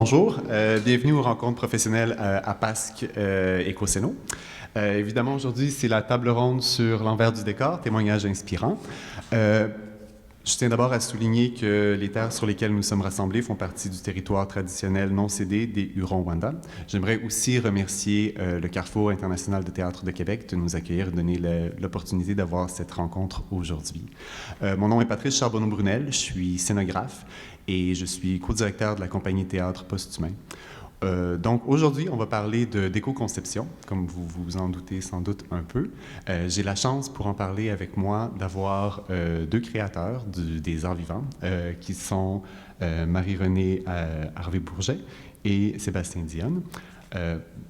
Bonjour, bienvenue aux rencontres professionnelles à PASC Éco-Séno. Évidemment, aujourd'hui, c'est la table ronde sur l'envers du décor, témoignages inspirants. Je tiens d'abord à souligner que les terres sur lesquelles nous sommes rassemblés font partie du territoire traditionnel non cédé des Hurons-Wendat. J'aimerais aussi remercier le Carrefour international de théâtre de Québec de nous accueillir et de donner l'opportunité d'avoir cette rencontre aujourd'hui. Mon nom est Patrice Charbonneau-Brunel, je suis scénographe et je suis co-directeur de la compagnie Théâtre Posthumain. Donc aujourd'hui, on va parler d'éco-conception, comme vous vous en doutez sans doute un peu. J'ai la chance pour en parler avec moi d'avoir deux créateurs des arts vivants qui sont Marie-Renée Harvey-Bourget et Sébastien Dionne.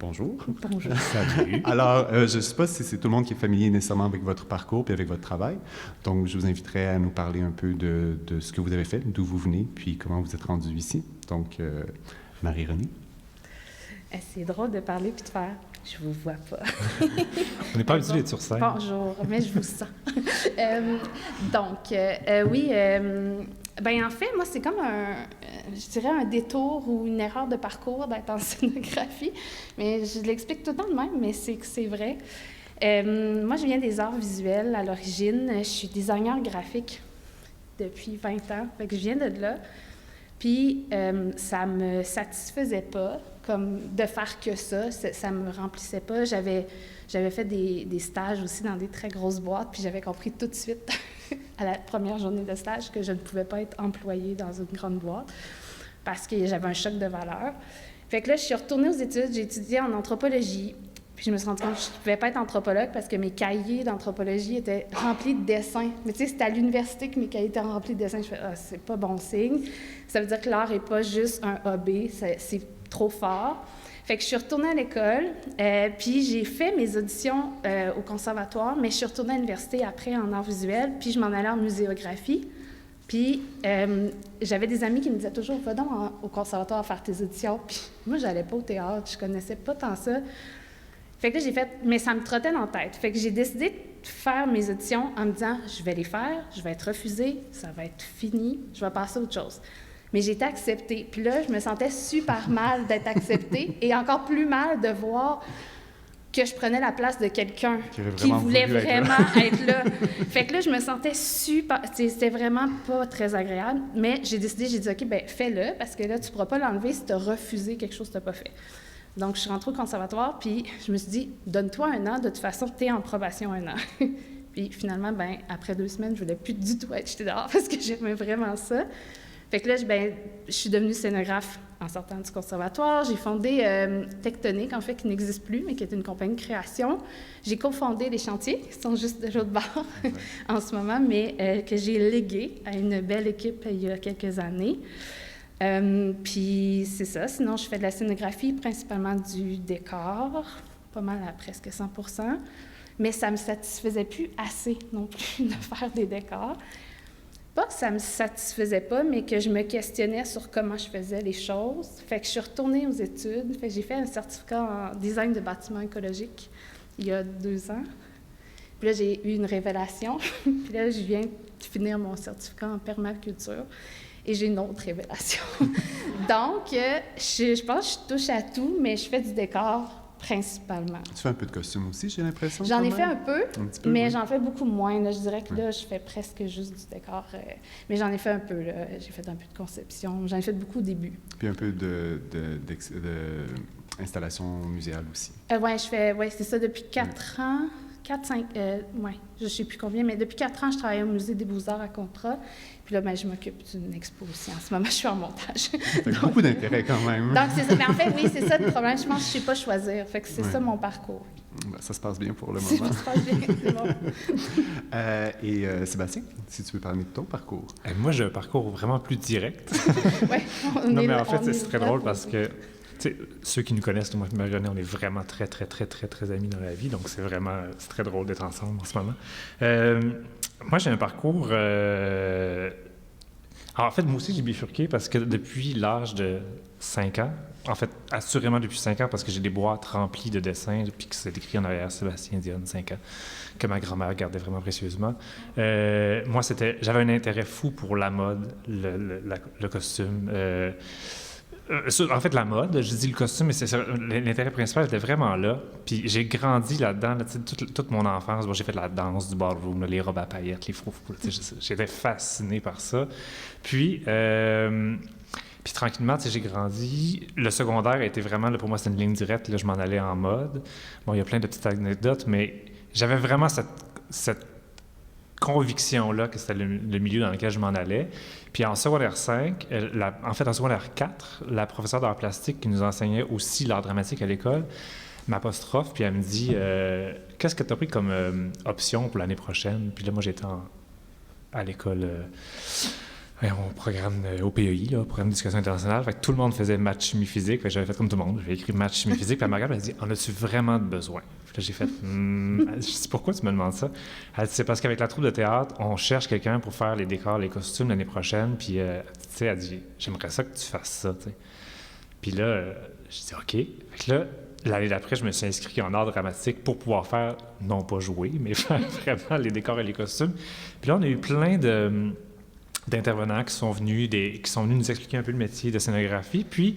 Bonjour. Bonjour. Salut. Alors, je ne sais pas si c'est tout le monde qui est familier nécessairement avec votre parcours et avec votre travail. Donc, je vous inviterai à nous parler un peu de ce que vous avez fait, d'où vous venez, puis comment vous êtes rendu ici. Donc, Marie-Renée. C'est drôle de parler puis de faire « je vous vois pas ». On n'est pas habitué d'être sur scène. Bonjour, mais je vous sens. Oui, en fait, moi, c'est comme je dirais un détour ou une erreur de parcours d'être en scénographie, mais je l'explique tout le temps de même, mais c'est vrai. Moi, je viens des arts visuels à l'origine. Je suis designer graphique depuis 20 ans, fait que je viens de là. Puis, ça me satisfaisait pas, comme de faire que ça me remplissait pas. J'avais fait des stages aussi dans des très grosses boîtes, puis j'avais compris tout de suite, à la première journée de stage, que je ne pouvais pas être employée dans une grande boîte, parce que j'avais un choc de valeur. Fait que là, je suis retournée aux études, j'ai étudié en anthropologie, puis je me suis rendue compte que je ne pouvais pas être anthropologue parce que mes cahiers d'anthropologie étaient remplis de dessins. Mais tu sais, c'était à l'université que mes cahiers étaient remplis de dessins. Je fais « Ah, c'est pas bon signe. Ça veut dire que l'art n'est pas juste un hobby, c'est trop fort. » Fait que je suis retournée à l'école, puis j'ai fait mes auditions au conservatoire, mais je suis retournée à l'université après en art visuel, puis je m'en allais en muséographie. Puis j'avais des amis qui me disaient toujours « Va donc au conservatoire faire tes auditions. » Puis moi, j'allais pas au théâtre, je connaissais pas tant ça. Fait que là, j'ai fait, mais ça me trottait dans la tête. Fait que j'ai décidé de faire mes auditions en me disant, je vais les faire, je vais être refusée, ça va être fini, je vais passer à autre chose. Mais j'ai été acceptée. Puis là, je me sentais super mal d'être acceptée et encore plus mal de voir que je prenais la place de quelqu'un qui voulait vraiment être là. Fait que là, je me sentais super... C'était vraiment pas très agréable, mais j'ai dit, OK, bien, fais-le, parce que là, tu pourras pas l'enlever si tu as refusé quelque chose que tu n'as pas fait. Donc, je suis rentrée au conservatoire, puis je me suis dit, donne-toi 1 an, de toute façon, tu es en probation 1 an. Puis finalement, après 2 semaines, je voulais plus du tout être jetée dehors parce que j'aimais vraiment ça. Fait que là, je suis devenue scénographe en sortant du conservatoire. J'ai fondé Tectonique, en fait, qui n'existe plus, mais qui est une compagnie de création. J'ai cofondé Les Chantiers, qui sont juste de l'autre bord en ce moment, mais que j'ai légué à une belle équipe il y a quelques années. Puis c'est ça. Sinon, je fais de la scénographie, principalement du décor, pas mal à presque 100%. Mais ça me satisfaisait plus assez non plus de faire des décors. Pas que ça me satisfaisait pas, mais que je me questionnais sur comment je faisais les choses. Fait que je suis retournée aux études. Fait que j'ai fait un certificat en design de bâtiments écologiques il y a 2 ans. Puis là, j'ai eu une révélation. Puis là, je viens de finir mon certificat en permaculture. Et j'ai une autre révélation. Donc, je pense que je touche à tout, mais je fais du décor principalement. Tu fais un peu de costume aussi, j'ai l'impression? J'en ai fait un peu, mais oui. j'en fais beaucoup moins. Là. Je dirais que là, je fais presque juste du décor. Mais j'en ai fait un peu. Là. J'ai fait un peu de conception. J'en ai fait beaucoup au début. Puis un peu d'installation muséale aussi. Oui, c'est ça, depuis 4 ans. 4-5, je ne sais plus combien, mais depuis 4 ans, je travaille au Musée des Beaux-Arts à contrat. Puis là, je m'occupe d'une expo aussi. En ce moment, je suis en montage. Donc, beaucoup d'intérêt quand même. Donc, c'est ça. Mais en fait, oui, c'est ça le problème. Je pense que je ne sais pas choisir. Fait que c'est ça mon parcours. Ça se passe bien pour le moment. Ça se passe bien, c'est bon. Et Sébastien, si tu veux parler de ton parcours. Moi, j'ai un parcours vraiment plus direct. Oui, mais en fait, c'est très drôle parce que ceux qui nous connaissent, moi et Marie-Renée, on est vraiment très, très, très, très, très amis dans la vie. Donc, c'est très drôle d'être ensemble en ce moment. Moi, j'ai un parcours... Alors, en fait, moi aussi, j'ai bifurqué parce que depuis l'âge de 5 ans, en fait, assurément depuis 5 ans, parce que j'ai des boîtes remplies de dessins, puis que c'est écrit en arrière Sébastien Dionne, 5 ans, que ma grand-mère gardait vraiment précieusement. Moi, j'avais un intérêt fou pour la mode, le costume. En fait, la mode, je dis le costume, mais l'intérêt principal était vraiment là. Puis j'ai grandi là-dedans, là, toute mon enfance. Bon, j'ai fait la danse du ballroom, là, les robes à paillettes, les froufrous. J'étais fasciné par ça. Puis tranquillement, j'ai grandi. Le secondaire a été vraiment, là, pour moi, c'était une ligne directe. Là, je m'en allais en mode. Bon, il y a plein de petites anecdotes, mais j'avais vraiment cette conviction-là que c'était le milieu dans lequel je m'en allais. Puis en secondaire 5, en fait en secondaire 4, la professeure d'art plastique qui nous enseignait aussi l'art dramatique à l'école m'apostrophe, puis elle me dit « Qu'est-ce que tu as pris comme option pour l'année prochaine? » Puis là, moi, j'étais à l'école, au programme OPEI, là, programme d'éducation internationale. Fait que tout le monde faisait maths, chimie, physique. Fait que j'avais fait comme tout le monde. J'avais écrit maths, chimie, physique. Puis elle m'a regardé, elle a dit « En as-tu vraiment de besoin? » Puis là, j'ai fait Je dis « Pourquoi tu me demandes ça? » Elle dit « C'est parce qu'avec la troupe de théâtre, on cherche quelqu'un pour faire les décors, les costumes l'année prochaine. » Puis, tu sais, elle dit « J'aimerais ça que tu fasses ça. » t'sais. Puis là, je dis « OK. » Fait que là, l'année d'après, je me suis inscrit en art dramatique pour pouvoir faire, non pas jouer, mais faire vraiment les décors et les costumes. Puis là, on a eu plein d'intervenants qui sont venus nous expliquer un peu le métier de scénographie. Puis,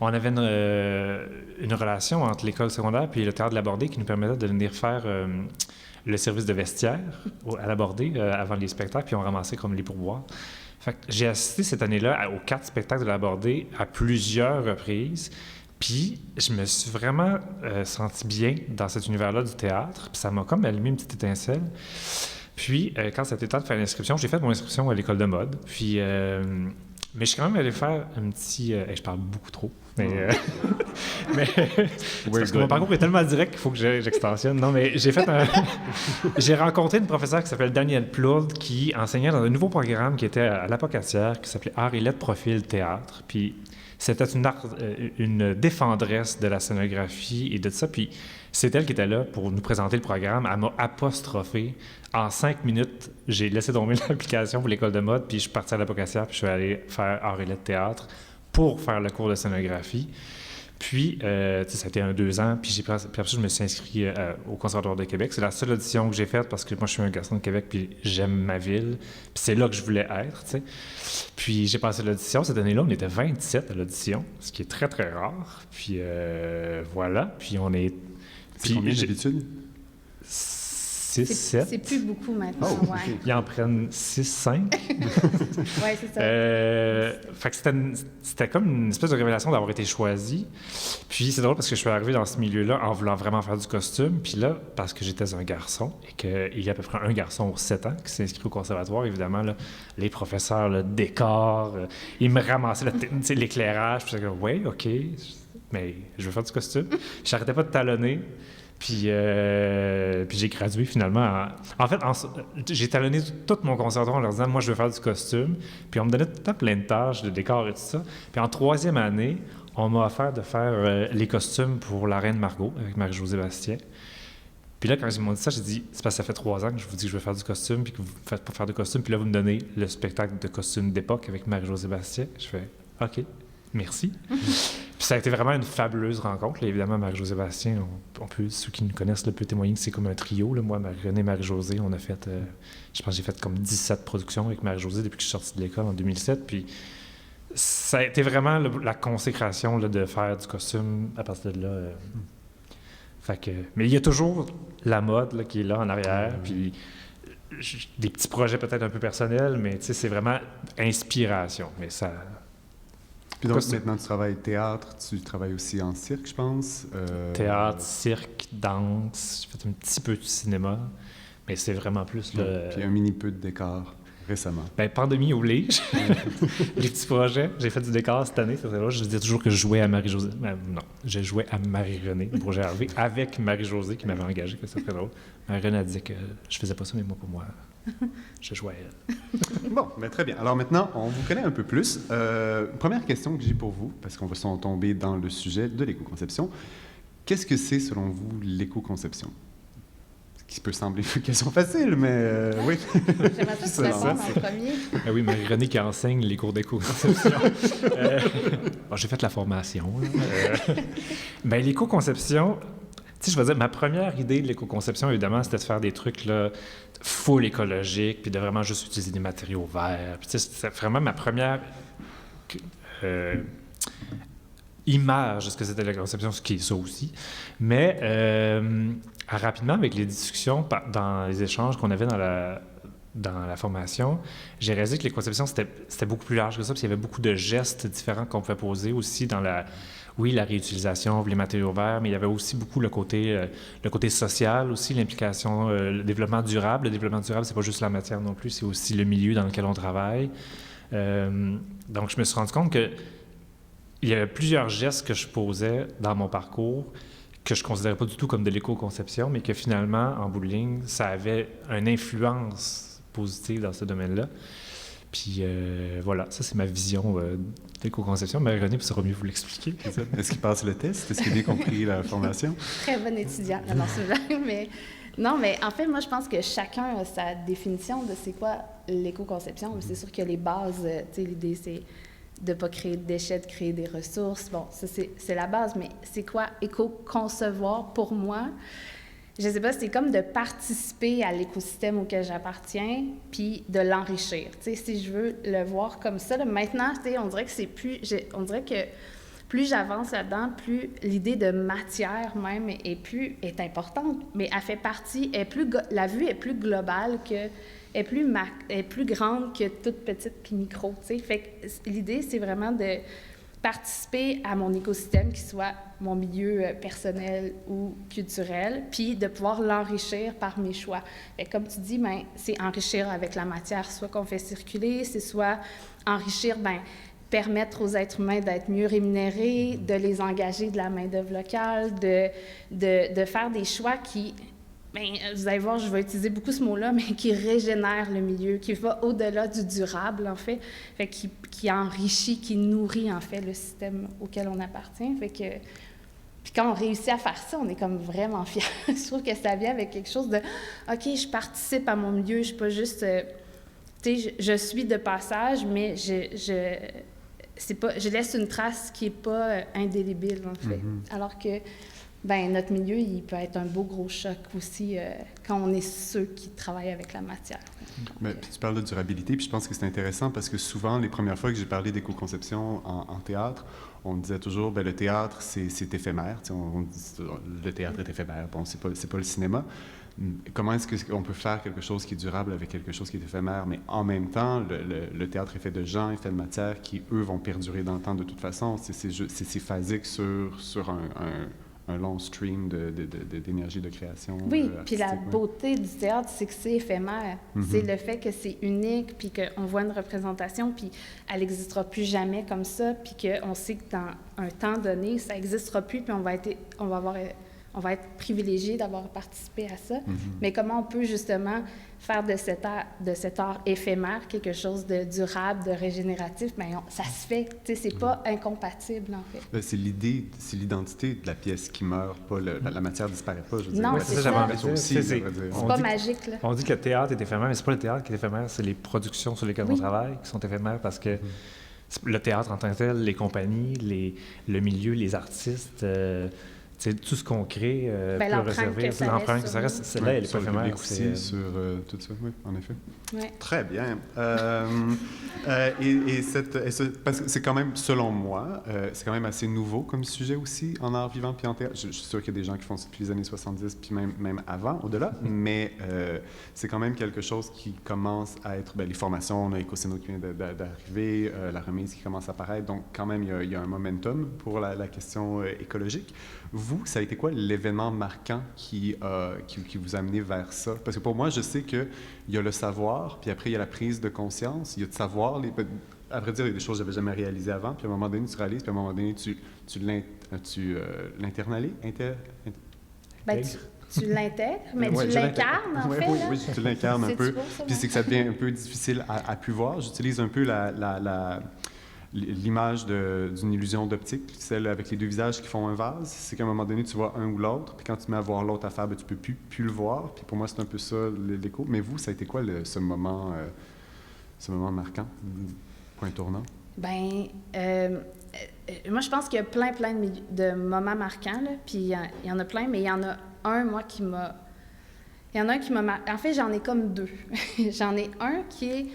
on avait une relation entre l'école secondaire puis le théâtre de l'Abordé qui nous permettait de venir faire le service de vestiaire à l'Abordé avant les spectacles, puis on ramassait comme les pourboires. Fait que j'ai assisté cette année-là aux 4 spectacles de l'Abordé à plusieurs reprises. Puis, je me suis vraiment senti bien dans cet univers-là du théâtre. Puis ça m'a comme allumé une petite étincelle. Puis, quand c'était temps de faire l'inscription, j'ai fait mon inscription à l'école de mode. Puis, mais je suis quand même allé faire un petit... je parle beaucoup trop, mais... mais parce que mon parcours est tellement direct qu'il faut que j'extensionne. Non, mais j'ai rencontré une professeure qui s'appelle Danielle Plourde qui enseignait dans un nouveau programme qui était à l'Apocatière, qui s'appelait Art et lettres profil théâtre. Puis c'était une défendresse de la scénographie et de ça. Puis c'est elle qui était là pour nous présenter le programme. Elle m'a apostrophé. En 5 minutes, j'ai laissé tomber l'application pour l'école de mode, puis je suis parti à l'Apocatière, puis je suis allé faire art et lettres théâtre pour faire le cours de scénographie. Puis, ça a été 2 ans, puis après ça, je me suis inscrit au Conservatoire de Québec. C'est la seule audition que j'ai faite parce que moi, je suis un garçon de Québec, puis j'aime ma ville, puis c'est là que je voulais être, tu sais. Puis, j'ai passé l'audition. Cette année-là, on était 27 à l'audition, ce qui est très, très rare. Puis, voilà. Puis, on est... C'est combien d'habitude? 6, 7. C'est plus beaucoup maintenant, ouais. Ils en prennent 6, 5. Oui, c'est ça. Fait que c'était comme une espèce de révélation d'avoir été choisi. Puis c'est drôle parce que je suis arrivé dans ce milieu-là en voulant vraiment faire du costume. Puis là, parce que j'étais un garçon et qu'il y a à peu près un garçon aux 7 ans qui s'est inscrit au conservatoire, évidemment, là, les professeurs, le décor, ils me ramassaient l'éclairage. Puis j'étais comme, oui, OK, mais je veux faire du costume. J'arrêtais pas de talonner. Puis j'ai gradué finalement. En fait, j'ai talonné tout mon conservatoire en leur disant « Moi, je veux faire du costume. » Puis on me donnait tout le temps plein de tâches, de décors et tout ça. Puis en 3e année, on m'a offert de faire les costumes pour la Reine Margot avec Marie-Josée Bastien. Puis là, quand ils m'ont dit ça, j'ai dit « C'est parce que ça fait 3 ans que je vous dis que je veux faire du costume, puis que vous ne faites pas faire de costume. Puis là, vous me donnez le spectacle de costume d'époque avec Marie-Josée Bastien. » Je fais « OK, merci. » Puis ça a été vraiment une fabuleuse rencontre. Là, évidemment, Marie-Josée Bastien, ceux qui nous connaissent, là, peuvent témoigner que c'est comme un trio. Là. Moi, Marie-Renée, Marie-Josée, on a fait, je pense que j'ai fait comme 17 productions avec Marie-Josée depuis que je suis sorti de l'école en 2007. Puis ça a été vraiment la consécration là, de faire du costume à partir de là. Fait que, mais il y a toujours la mode là, qui est là en arrière. Puis des petits projets peut-être un peu personnels, mais c'est vraiment inspiration. Mais ça... Puis donc, maintenant, tu travailles théâtre, tu travailles aussi en cirque, je pense. Théâtre, cirque, danse. J'ai fait un petit peu de cinéma, mais c'est vraiment plus... Puis un mini peu de décor récemment. Bien, pandémie oblige. Les petits projets. J'ai fait du décor cette année, c'est très drôle. Je disais toujours que je jouais à Marie-Josée. Non, je jouais à Marie-Renée, le projet Hervé, avec Marie-Josée qui m'avait engagé, que c'est très drôle. Marie-Renée a dit que je faisais pas ça, mais moi, pour moi, je jouais à elle. Bon, mais très bien. Alors maintenant, on vous connaît un peu plus. Première question que j'ai pour vous, parce qu'on va s'en tomber dans le sujet de l'éco-conception. Qu'est-ce que c'est, selon vous, l'éco-conception? Ce qui peut sembler une question facile, mais oui. J'aimerais ça que tu répondes en premier. Ah oui, Marie-Renée qui enseigne les cours d'éco-conception. Bon, j'ai fait la formation. Bien, l'éco-conception... Tu sais, je veux dire, ma première idée de l'éco-conception, évidemment, c'était de faire des trucs là, full écologiques, puis de vraiment juste utiliser des matériaux verts. Puis, tu sais, c'était vraiment ma première image de ce que c'était l'éco-conception, ce qui est ça aussi. Mais rapidement, avec les discussions, dans les échanges qu'on avait dans la formation, j'ai réalisé que l'éco-conception, c'était beaucoup plus large que ça, parce qu'il y avait beaucoup de gestes différents qu'on pouvait poser aussi dans la réutilisation, les matériaux verts, mais il y avait aussi beaucoup le côté social aussi, l'implication, le développement durable. Le développement durable, c'est pas juste la matière non plus, c'est aussi le milieu dans lequel on travaille. Donc, je me suis rendu compte que il y avait plusieurs gestes que je posais dans mon parcours que je ne considérais pas du tout comme de l'éco-conception, mais que finalement, en bout de ligne, ça avait une influence positive dans ce domaine-là. Puis voilà, ça c'est ma vision d'éco-conception. Marie-Renée pourra mieux vous l'expliquer. Est-ce qu'il passe le test? Est-ce qu'il a bien compris la formation? Très bonne étudiante, non, c'est vrai, mais... Non, mais en fait, moi, je pense que chacun a sa définition de c'est quoi l'éco-conception. C'est sûr que les bases, tu sais, l'idée, c'est de ne pas créer de déchets, de créer des ressources. Bon, ça, c'est la base, mais c'est quoi éco-concevoir pour moi? Je ne sais pas, c'est comme de participer à l'écosystème auquel j'appartiens, puis de l'enrichir. Tu sais, si je veux le voir comme ça, là, maintenant, tu sais, on dirait que c'est plus... on dirait que plus j'avance là-dedans, plus l'idée de matière même est importante, mais elle fait partie, la vue est plus globale est plus grande que toute petite puis micro, tu sais. Fait que l'idée, c'est vraiment de participer à mon écosystème, qui soit mon milieu personnel ou culturel, puis de pouvoir l'enrichir par mes choix. Fait que comme tu dis, ben, c'est enrichir avec la matière, soit qu'on fait circuler, c'est soit enrichir, ben, permettre aux êtres humains d'être mieux rémunérés, de les engager de la main-d'œuvre locale, de faire des choix qui, bien, vous allez voir, je vais utiliser beaucoup ce mot-là, mais qui régénère le milieu, qui va au-delà du durable, en fait qui enrichit, qui nourrit, en fait, le système auquel on appartient. Fait que, puis quand on réussit à faire ça, on est comme vraiment fiers. Je trouve que ça vient avec quelque chose de « OK, je participe à mon milieu, je suis pas juste... tu sais, je suis de passage, mais je laisse une trace qui n'est pas indélébile, en fait. Alors que ben, notre milieu, il peut être un beau gros choc aussi quand on est ceux qui travaillent avec la matière. Mais, puis tu parles de durabilité, puis je pense que c'est intéressant parce que souvent, les premières fois que j'ai parlé d'éco-conception en théâtre, on disait toujours, ben, le théâtre, c'est éphémère. On dit, le théâtre est éphémère. Bon, c'est pas le cinéma. Comment est-ce qu'on peut faire quelque chose qui est durable avec quelque chose qui est éphémère, mais en même temps, le théâtre est fait de gens, est fait de matière qui, eux, vont perdurer dans le temps de toute façon. C'est phasique sur un long stream d'énergie de création. Oui, puis la beauté du théâtre, c'est que c'est éphémère. C'est le fait que c'est unique, puis qu'on voit une représentation, puis elle n'existera plus jamais comme ça, puis qu'on sait que dans un temps donné, ça n'existera plus, puis on va être privilégié d'avoir participé à ça. Mais comment on peut justement faire de cet art éphémère quelque chose de durable, de régénératif? Bien, ça se fait. Tu sais, c'est pas incompatible, en fait. C'est l'idée, c'est l'identité de la pièce qui meurt, pas la matière disparaît pas. Je veux non, dire. c'est ça. C'est pas magique, là. On dit que le théâtre est éphémère, mais c'est pas le théâtre qui est éphémère, c'est les productions sur lesquelles on travaille qui sont éphémères parce que le théâtre en tant que tel, les compagnies, le milieu, les artistes... c'est tout ce qu'on crée peut réserver. L'empreinte que ça reste, celle-là, elle est pas éphémère. Aussi sur tout ça, oui, en effet. Ouais. Très bien. Parce que c'est quand même, selon moi, c'est quand même assez nouveau comme sujet aussi en art vivant puis en théâtre. Je suis sûr qu'il y a des gens qui font ça depuis les années 70 puis même avant, au-delà, mais c'est quand même quelque chose qui commence à être... les formations, on a Écocéno qui vient d'arriver, la remise qui commence à apparaître, donc quand même, il y a un momentum pour la question écologique. Vous, ça a été quoi l'événement marquant qui vous a amené vers ça? Parce que pour moi, je sais qu'il y a le savoir, puis après, il y a la prise de conscience, il y a de savoir. À vrai dire, il y a des choses que je n'avais jamais réalisées avant, puis à un moment donné, tu réalises, puis à un moment donné, tu l'internalises? Ben, tu l'intègres, mais tu l'incarnes, en fait. Oui, tu l'incarnes un peu. Puis c'est que ça devient un peu difficile à plus voir. J'utilise un peu l'image d'une illusion d'optique, celle avec les deux visages qui font un vase. C'est qu'à un moment donné, tu vois un ou l'autre, puis quand tu mets à voir l'autre affaire, tu peux plus le voir. Puis pour moi, c'est un peu ça l'écho. Mais vous, ça a été quoi ce moment marquant, point tournant? Bien, moi, je pense qu'il y a plein de moments marquants, là, puis il y en a plein, mais il y en a un, moi, qui m'a... En fait, j'en ai comme deux. J'en ai un qui est...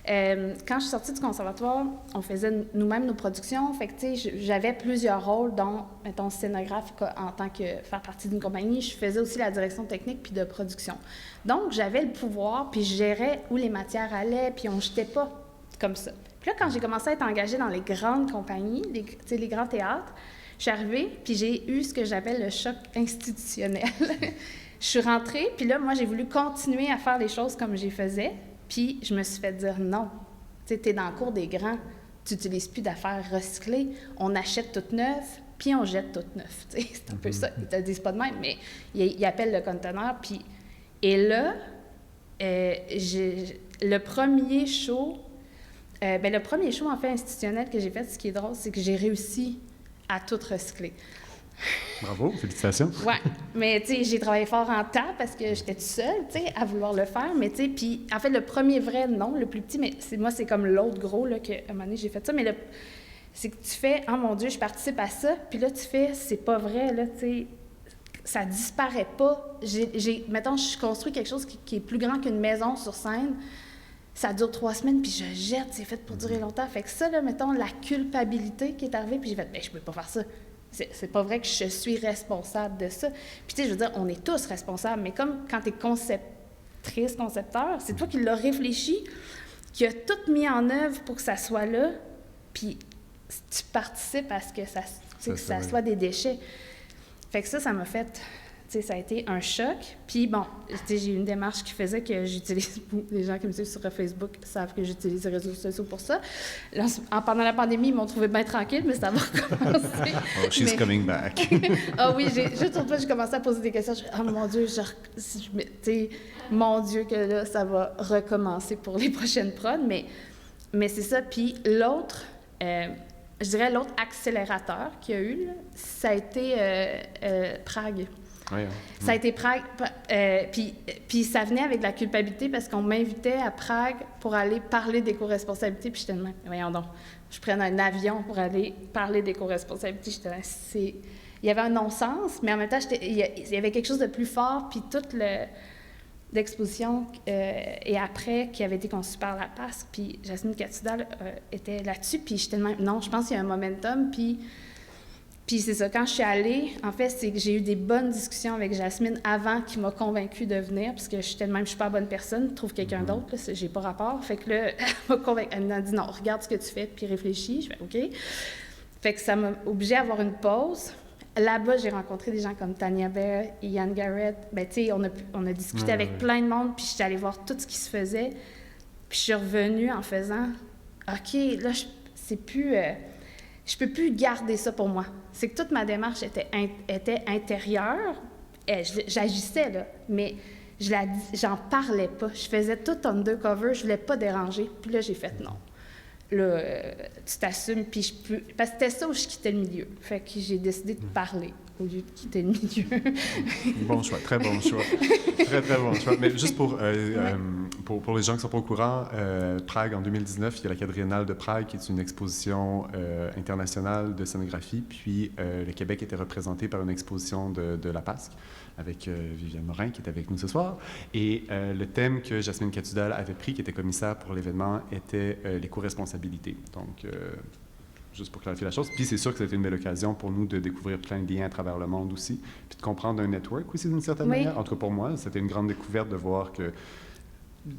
Quand je suis sortie du conservatoire, on faisait nous-mêmes nos productions. Fait que, tu sais, j'avais plusieurs rôles, dont, mettons, scénographe en tant que faire partie d'une compagnie. Je faisais aussi la direction technique puis de production. Donc, j'avais le pouvoir, puis je gérais où les matières allaient, puis on ne jetait pas comme ça. Puis là, quand j'ai commencé à être engagée dans les grandes compagnies, les grands théâtres, je suis arrivée, puis j'ai eu ce que j'appelle le choc institutionnel. Je suis rentrée, puis là, moi, j'ai voulu continuer à faire les choses comme j'y faisais, puis je me suis fait dire non. Tu sais, t'es dans le cours des grands, tu n'utilises plus d'affaires recyclées, on achète tout neuf, puis on jette tout neuf. Tu sais, c'est un peu ça. Ils te le disent pas de même, mais ils appellent le conteneur, puis... Et là, le premier show, en fait, institutionnel que j'ai fait, ce qui est drôle, c'est que j'ai réussi à tout recycler. Bravo, félicitations. Oui, mais tu sais, j'ai travaillé fort en temps parce que j'étais toute seule, tu sais, à vouloir le faire, mais tu sais, puis en fait, le premier vrai non, le plus petit, mais c'est comme l'autre gros, là, qu'à un moment donné, j'ai fait ça, mais c'est que tu fais, oh mon Dieu, je participe à ça, puis là, tu fais, c'est pas vrai, là, tu sais, ça disparaît pas. Mettons, je construis quelque chose qui est plus grand qu'une maison sur scène, ça dure 3 semaines, puis je jette, c'est fait pour durer longtemps. Fait que ça, là, mettons, la culpabilité qui est arrivée, puis j'ai fait, bien, je peux pas faire ça. C'est pas vrai que je suis responsable de ça. Puis, tu sais, je veux dire, on est tous responsables, mais comme quand tu es concepteur, c'est toi qui l'as réfléchi, qui a tout mis en œuvre pour que ça soit là, puis tu participes à ce que ça soit des déchets. Fait que ça m'a fait... Tu sais, ça a été un choc. Puis bon, tu sais, j'ai eu une démarche qui faisait que j'utilise... Les gens qui me suivent sur Facebook savent que j'utilise les réseaux sociaux pour ça. Là, pendant la pandémie, ils m'ont trouvé bien tranquille, mais ça va recommencer. Oh, she's coming back. Ah oui, juste une fois, j'ai commencé à poser des questions. Oh mon Dieu, tu sais, mon Dieu, que là, ça va recommencer pour les prochaines prods. Mais c'est ça. Puis l'autre... je dirais l'autre accélérateur qu'il y a eu, là, ça a été Prague. Oui, Ça a été Prague, puis ça venait avec de la culpabilité parce qu'on m'invitait à Prague pour aller parler d'éco-responsabilité, puis j'étais de même, voyons donc, je prenne un avion pour aller parler d'éco-responsabilité, j'étais là, il y avait un non-sens, mais en même temps, il y avait quelque chose de plus fort, puis toute l'exposition et après qui avait été conçue par la PASC, puis Jasmine Catudal était là-dessus, puis j'étais de même, non, je pense qu'il y a un momentum, puis c'est ça, quand je suis allée, en fait, c'est que j'ai eu des bonnes discussions avec Jasmine avant qui m'a convaincue de venir, parce que j'étais de même, je suis pas la bonne personne, trouve quelqu'un d'autre, là, j'ai pas rapport. Fait que là, elle m'a dit non, regarde ce que tu fais, puis réfléchis. Je fais OK. Fait que ça m'a obligée à avoir une pause. Là-bas, j'ai rencontré des gens comme Tanya Baer, Ian Garrett. Ben, tu sais, on a discuté avec plein de monde, puis j'étais allée voir tout ce qui se faisait. Puis je suis revenue en faisant OK, là, c'est plus. Je peux plus garder ça pour moi. C'est que toute ma démarche était intérieure. J'agissais, là, mais j'en parlais pas. Je faisais tout undercover, je voulais pas déranger. Puis là, j'ai fait non. Là, tu t'assumes, puis je peux... Parce que c'était ça où je quittais le milieu. Fait que j'ai décidé de parler au lieu de quitter le milieu. Bon choix, très bon choix. Très, très bon choix. Mais juste pour les gens qui ne sont pas au courant, Prague, en 2019, il y a la Quadriennale de Prague, qui est une exposition internationale de scénographie. Puis le Québec était représenté par une exposition de la PASC avec Viviane Morin, qui est avec nous ce soir. Et le thème que Jasmine Catudal avait pris, qui était commissaire pour l'événement, était l'éco-responsabilité. Donc... juste pour clarifier la chose. Puis c'est sûr que c'était une belle occasion pour nous de découvrir plein de liens à travers le monde aussi, puis de comprendre un network aussi d'une certaine manière. En tout cas pour moi, c'était une grande découverte de voir que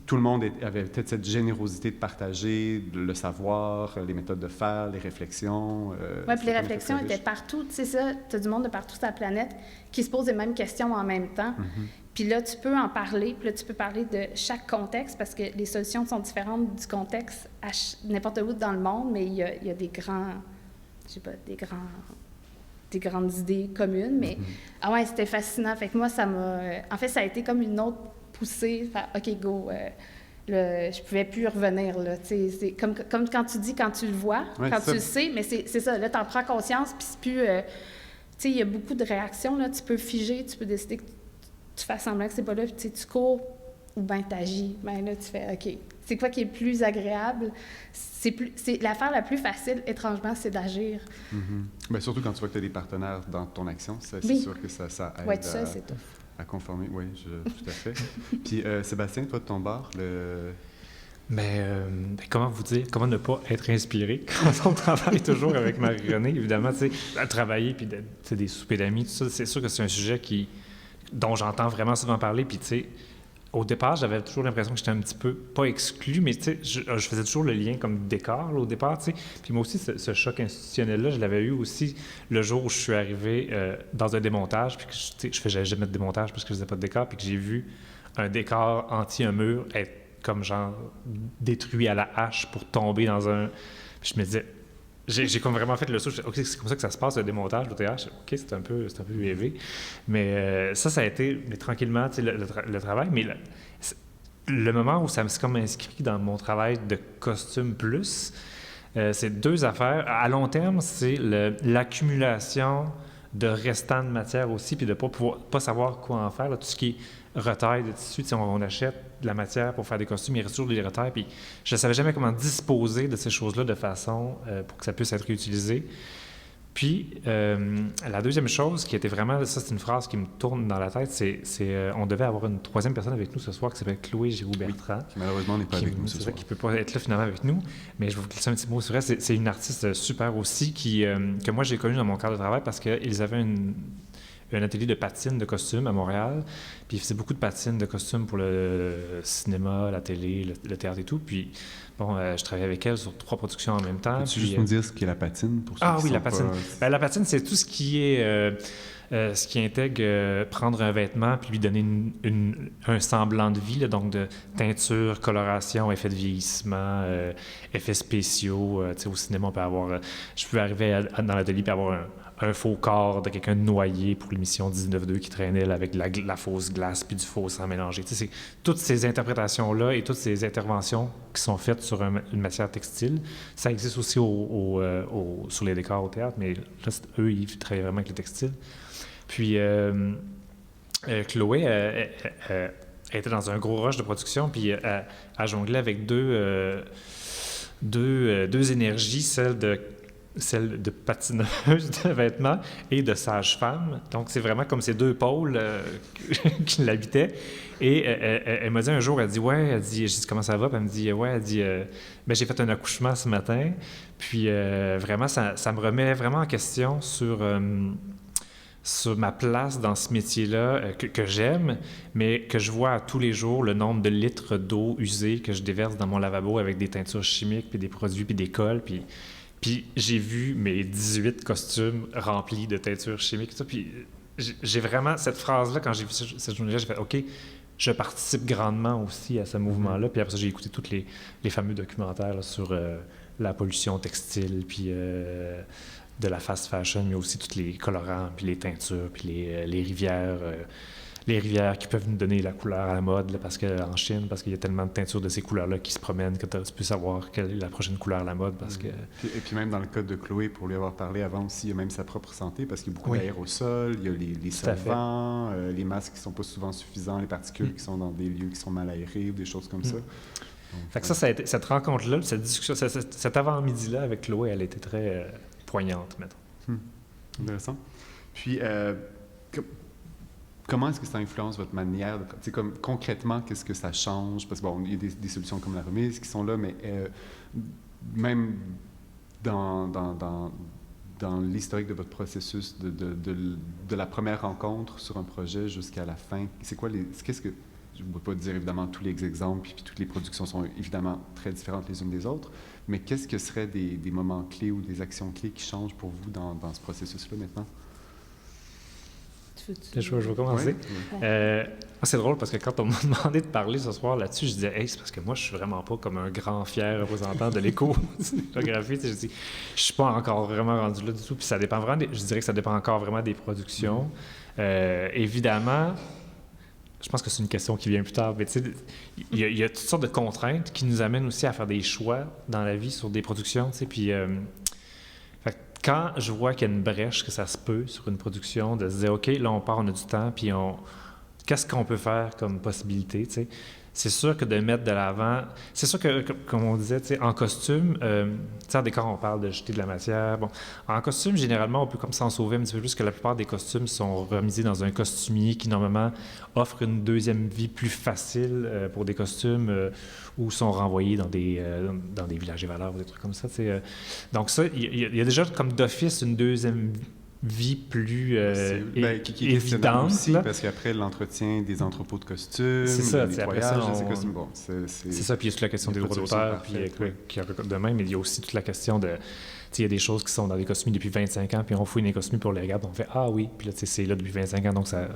tout le monde avait peut-être cette générosité de partager le savoir, les méthodes de faire, les réflexions. Oui, puis les réflexions étaient partout. Tu sais ça, tu as du monde de partout sur la planète qui se pose les mêmes questions en même temps. Puis là, tu peux en parler, puis là, tu peux parler de chaque contexte, parce que les solutions sont différentes du contexte à n'importe où dans le monde, mais il y a des grands, je sais pas, des grandes idées communes, mais ah ouais, c'était fascinant. Fait que moi, en fait, ça a été comme une autre poussée, faire OK, go, je pouvais plus revenir, là, tu sais, c'est comme quand tu dis, quand tu le vois, quand tu le sais, mais c'est ça, là, t'en prends conscience, puis c'est plus, tu sais, il y a beaucoup de réactions, là, tu peux figer, tu peux décider que tu fais semblant que c'est pas là, puis tu cours ou bien tu agis. Bien là, tu fais OK. C'est quoi qui est plus agréable? C'est l'affaire la plus facile, étrangement, c'est d'agir. Bien, surtout quand tu vois que tu as des partenaires dans ton action, c'est sûr que ça aide ouais, tout ça, c'est à conformer. Oui, tout à fait. Puis Sébastien, toi, de ton bord, Comment vous dire, comment ne pas être inspiré quand on travaille toujours avec Marie-Renée, évidemment, tu sais, à travailler, puis des soupers d'amis, tout ça, c'est sûr que c'est un sujet dont j'entends vraiment souvent parler, puis tu sais, au départ, j'avais toujours l'impression que j'étais un petit peu, pas exclu, mais tu sais, je faisais toujours le lien comme décor, là, au départ, tu sais, puis moi aussi, ce choc institutionnel-là, je l'avais eu aussi le jour où je suis arrivé dans un démontage, puis que, tu sais, je faisais jamais de démontage parce que je faisais pas de décor, puis que j'ai vu un décor un mur être comme genre détruit à la hache pour tomber dans un... Puis je me disais... J'ai comme vraiment fait le saut. OK, c'est comme ça que ça se passe, le démontage, le théâtre. OK, c'est un peu élevé. Mais ça a été... Mais tranquillement, tu sais, le travail. Mais le moment où ça me s'est comme inscrit dans mon travail de costume plus, c'est deux affaires. À long terme, c'est l'accumulation de restants de matière aussi, puis de pas savoir quoi en faire. Là, tout ce qui est retail de tissu, on achète de la matière pour faire des costumes, il reste toujours des retails, puis je ne savais jamais comment disposer de ces choses-là de façon pour que ça puisse être réutilisé. Puis, la deuxième chose qui était vraiment, ça c'est une phrase qui me tourne dans la tête, c'est on devait avoir une troisième personne avec nous ce soir qui s'appelle Chloé Giroux-Bertrand. Qui malheureusement n'est pas avec nous ce soir. Qui ne peut pas être là finalement avec nous, mais je vais vous glisser un petit mot sur elle. C'est une artiste super aussi que moi j'ai connue dans mon cadre de travail parce qu'ils avaient un atelier de patine de costumes à Montréal, puis ils faisaient beaucoup de patines de costumes pour le cinéma, la télé, le théâtre et tout, puis bon, je travaillais avec elle sur 3 productions en même temps. Peux-tu juste nous dire ce qu'est la patine pour ceux Ah qui oui, sont la patine. La patine, c'est tout ce qui est... ce qui intègre prendre un vêtement puis lui donner un semblant de vie, là, donc de teinture, coloration, effet de vieillissement, effets spéciaux. Au cinéma, on peut avoir... je peux arriver dans l'atelier et avoir un faux corps de quelqu'un noyé pour l'émission 19.2 qui traînait là, avec la fausse glace puis du faux sang mélangé. C'est toutes ces interprétations-là et toutes ces interventions qui sont faites sur une matière textile. Ça existe aussi sur les décors au théâtre, mais là, eux, ils travaillent vraiment avec le textile. Puis Chloé elle était dans un gros rush de production, puis elle jonglait avec deux énergies, celle de patineuse de vêtements et de sage-femme. Donc, c'est vraiment comme ces deux pôles qui l'habitaient. Et elle m'a dit un jour, j'ai dit, comment ça va? Puis elle me dit, j'ai fait un accouchement ce matin. Puis vraiment, ça me remet vraiment en question sur ma place dans ce métier-là que j'aime, mais que je vois à tous les jours le nombre de litres d'eau usée que je déverse dans mon lavabo avec des teintures chimiques, puis des produits, puis des colles, puis j'ai vu mes 18 costumes remplis de teintures chimiques, tout ça, puis j'ai vraiment cette phrase-là, quand j'ai vu cette journée-là, j'ai fait « OK, je participe grandement aussi à ce mouvement-là », puis après ça, j'ai écouté tous les fameux documentaires là, sur la pollution textile, puis de la fast fashion, mais aussi tous les colorants, puis les teintures, puis les rivières... les rivières qui peuvent nous donner la couleur à la mode, là, en Chine, parce qu'il y a tellement de teintures de ces couleurs-là qui se promènent que tu peux savoir quelle est la prochaine couleur à la mode. Et puis même dans le cas de Chloé, pour lui avoir parlé avant aussi, il y a même sa propre santé, parce qu'il y a beaucoup d'aérosols, il y a les solvants, les masques qui ne sont pas souvent suffisants, les particules qui sont dans des lieux qui sont mal aérés, ou des choses comme ça. Donc, fait que ça a été, cette rencontre-là, cette discussion, cet avant-midi-là avec Chloé, elle était très poignante, mettons. Intéressant. Puis... comment est-ce que ça influence votre manière de... comme, concrètement, qu'est-ce que ça change? Parce que bon, il y a des solutions comme la remise qui sont là, mais même dans l'historique de votre processus de la première rencontre sur un projet jusqu'à la fin, c'est quoi qu'est-ce que... Je ne vais pas dire évidemment tous les exemples, puis toutes les productions sont évidemment très différentes les unes des autres, mais qu'est-ce que seraient des moments clés ou des actions clés qui changent pour vous dans ce processus-là maintenant? Je vais commencer. Ouais. C'est drôle parce que quand on m'a demandé de parler ce soir là-dessus, je disais « Hey, c'est parce que moi, je suis vraiment pas comme un grand, fier représentant de l'éco-photographie. » Je suis pas encore vraiment rendu là du tout. Puis ça dépend vraiment, je dirais que ça dépend encore vraiment des productions. Évidemment, je pense que c'est une question qui vient plus tard, mais tu sais, il y a toutes sortes de contraintes qui nous amènent aussi à faire des choix dans la vie sur des productions, tu sais, puis... quand je vois qu'il y a une brèche, que ça se peut sur une production, de se dire, OK, là, on part, on a du temps, puis qu'est-ce qu'on peut faire comme possibilité, tu sais? c'est sûr que de mettre de l'avant... C'est sûr que, comme on disait, tu sais, en costume, en décor, on parle de jeter de la matière. Bon, en costume, généralement, on peut comme s'en sauver un petit peu plus, que la plupart des costumes sont remisés dans un costumier qui, normalement, offre une deuxième vie plus facile pour des costumes ou sont renvoyés dans des villages et valeurs ou des trucs comme ça. Donc ça, il y a déjà comme d'office une deuxième vie plus qui est évidente. Aussi, là. parce qu'après l'entretien des entrepôts de costumes, c'est ça, le nettoyage de ces costumes, bon, c'est ça, puis il y a toute la question des droits d'auteur, puis qui de même, mais il y a aussi toute la question de... Il y a des choses qui sont dans des costumes depuis 25 ans, puis on fouille les costumes, puis on les regarde, on fait « Ah oui », puis là, c'est là depuis 25 ans, donc ça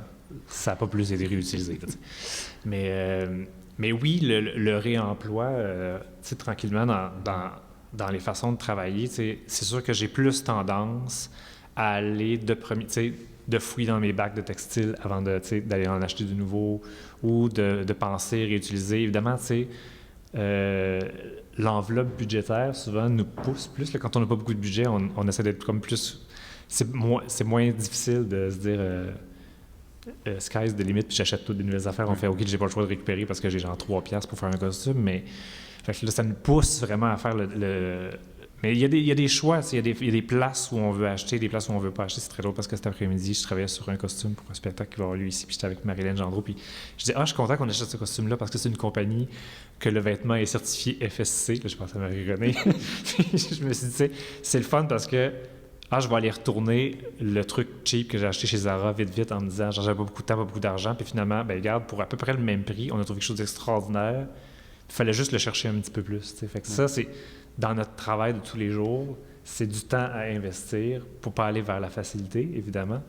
n'a pas plus été réutilisé. Mais oui, le réemploi, tranquillement, dans les façons de travailler, c'est sûr que j'ai plus tendance à aller de fouiller dans mes bacs de textiles avant d'aller en acheter de nouveau ou de penser réutiliser. Évidemment, l'enveloppe budgétaire, souvent, nous pousse plus. Là, quand on n'a pas beaucoup de budget, on essaie d'être comme plus... C'est moins difficile de se dire sky's the limit, puis j'achète toutes des nouvelles affaires. On fait OK, j'ai pas le choix de récupérer parce que j'ai genre 3$ pour faire un costume, mais fait que là, ça nous pousse vraiment à faire Mais il y a des choix, il y a des places où on veut acheter, des places où on veut pas acheter. C'est très drôle parce que cet après-midi, je travaillais sur un costume pour un spectacle qui va avoir lieu ici, puis j'étais avec Marilyn Gendreau, puis je disais « Ah, je suis content qu'on achète ce costume-là parce que c'est une compagnie que le vêtement est certifié FSC. » Là, je pense à Marie-Renée. Je me suis dit, c'est le fun parce que je vais aller retourner le truc cheap que j'ai acheté chez Zara vite en me disant « J'avais pas beaucoup de temps, pas beaucoup d'argent. » Puis finalement, regarde, pour à peu près le même prix, on a trouvé quelque chose d'extraordinaire. Il fallait juste le chercher un petit peu plus. T'sais. Fait que ça, c'est dans notre travail de tous les jours, c'est du temps à investir pour pas aller vers la facilité, évidemment.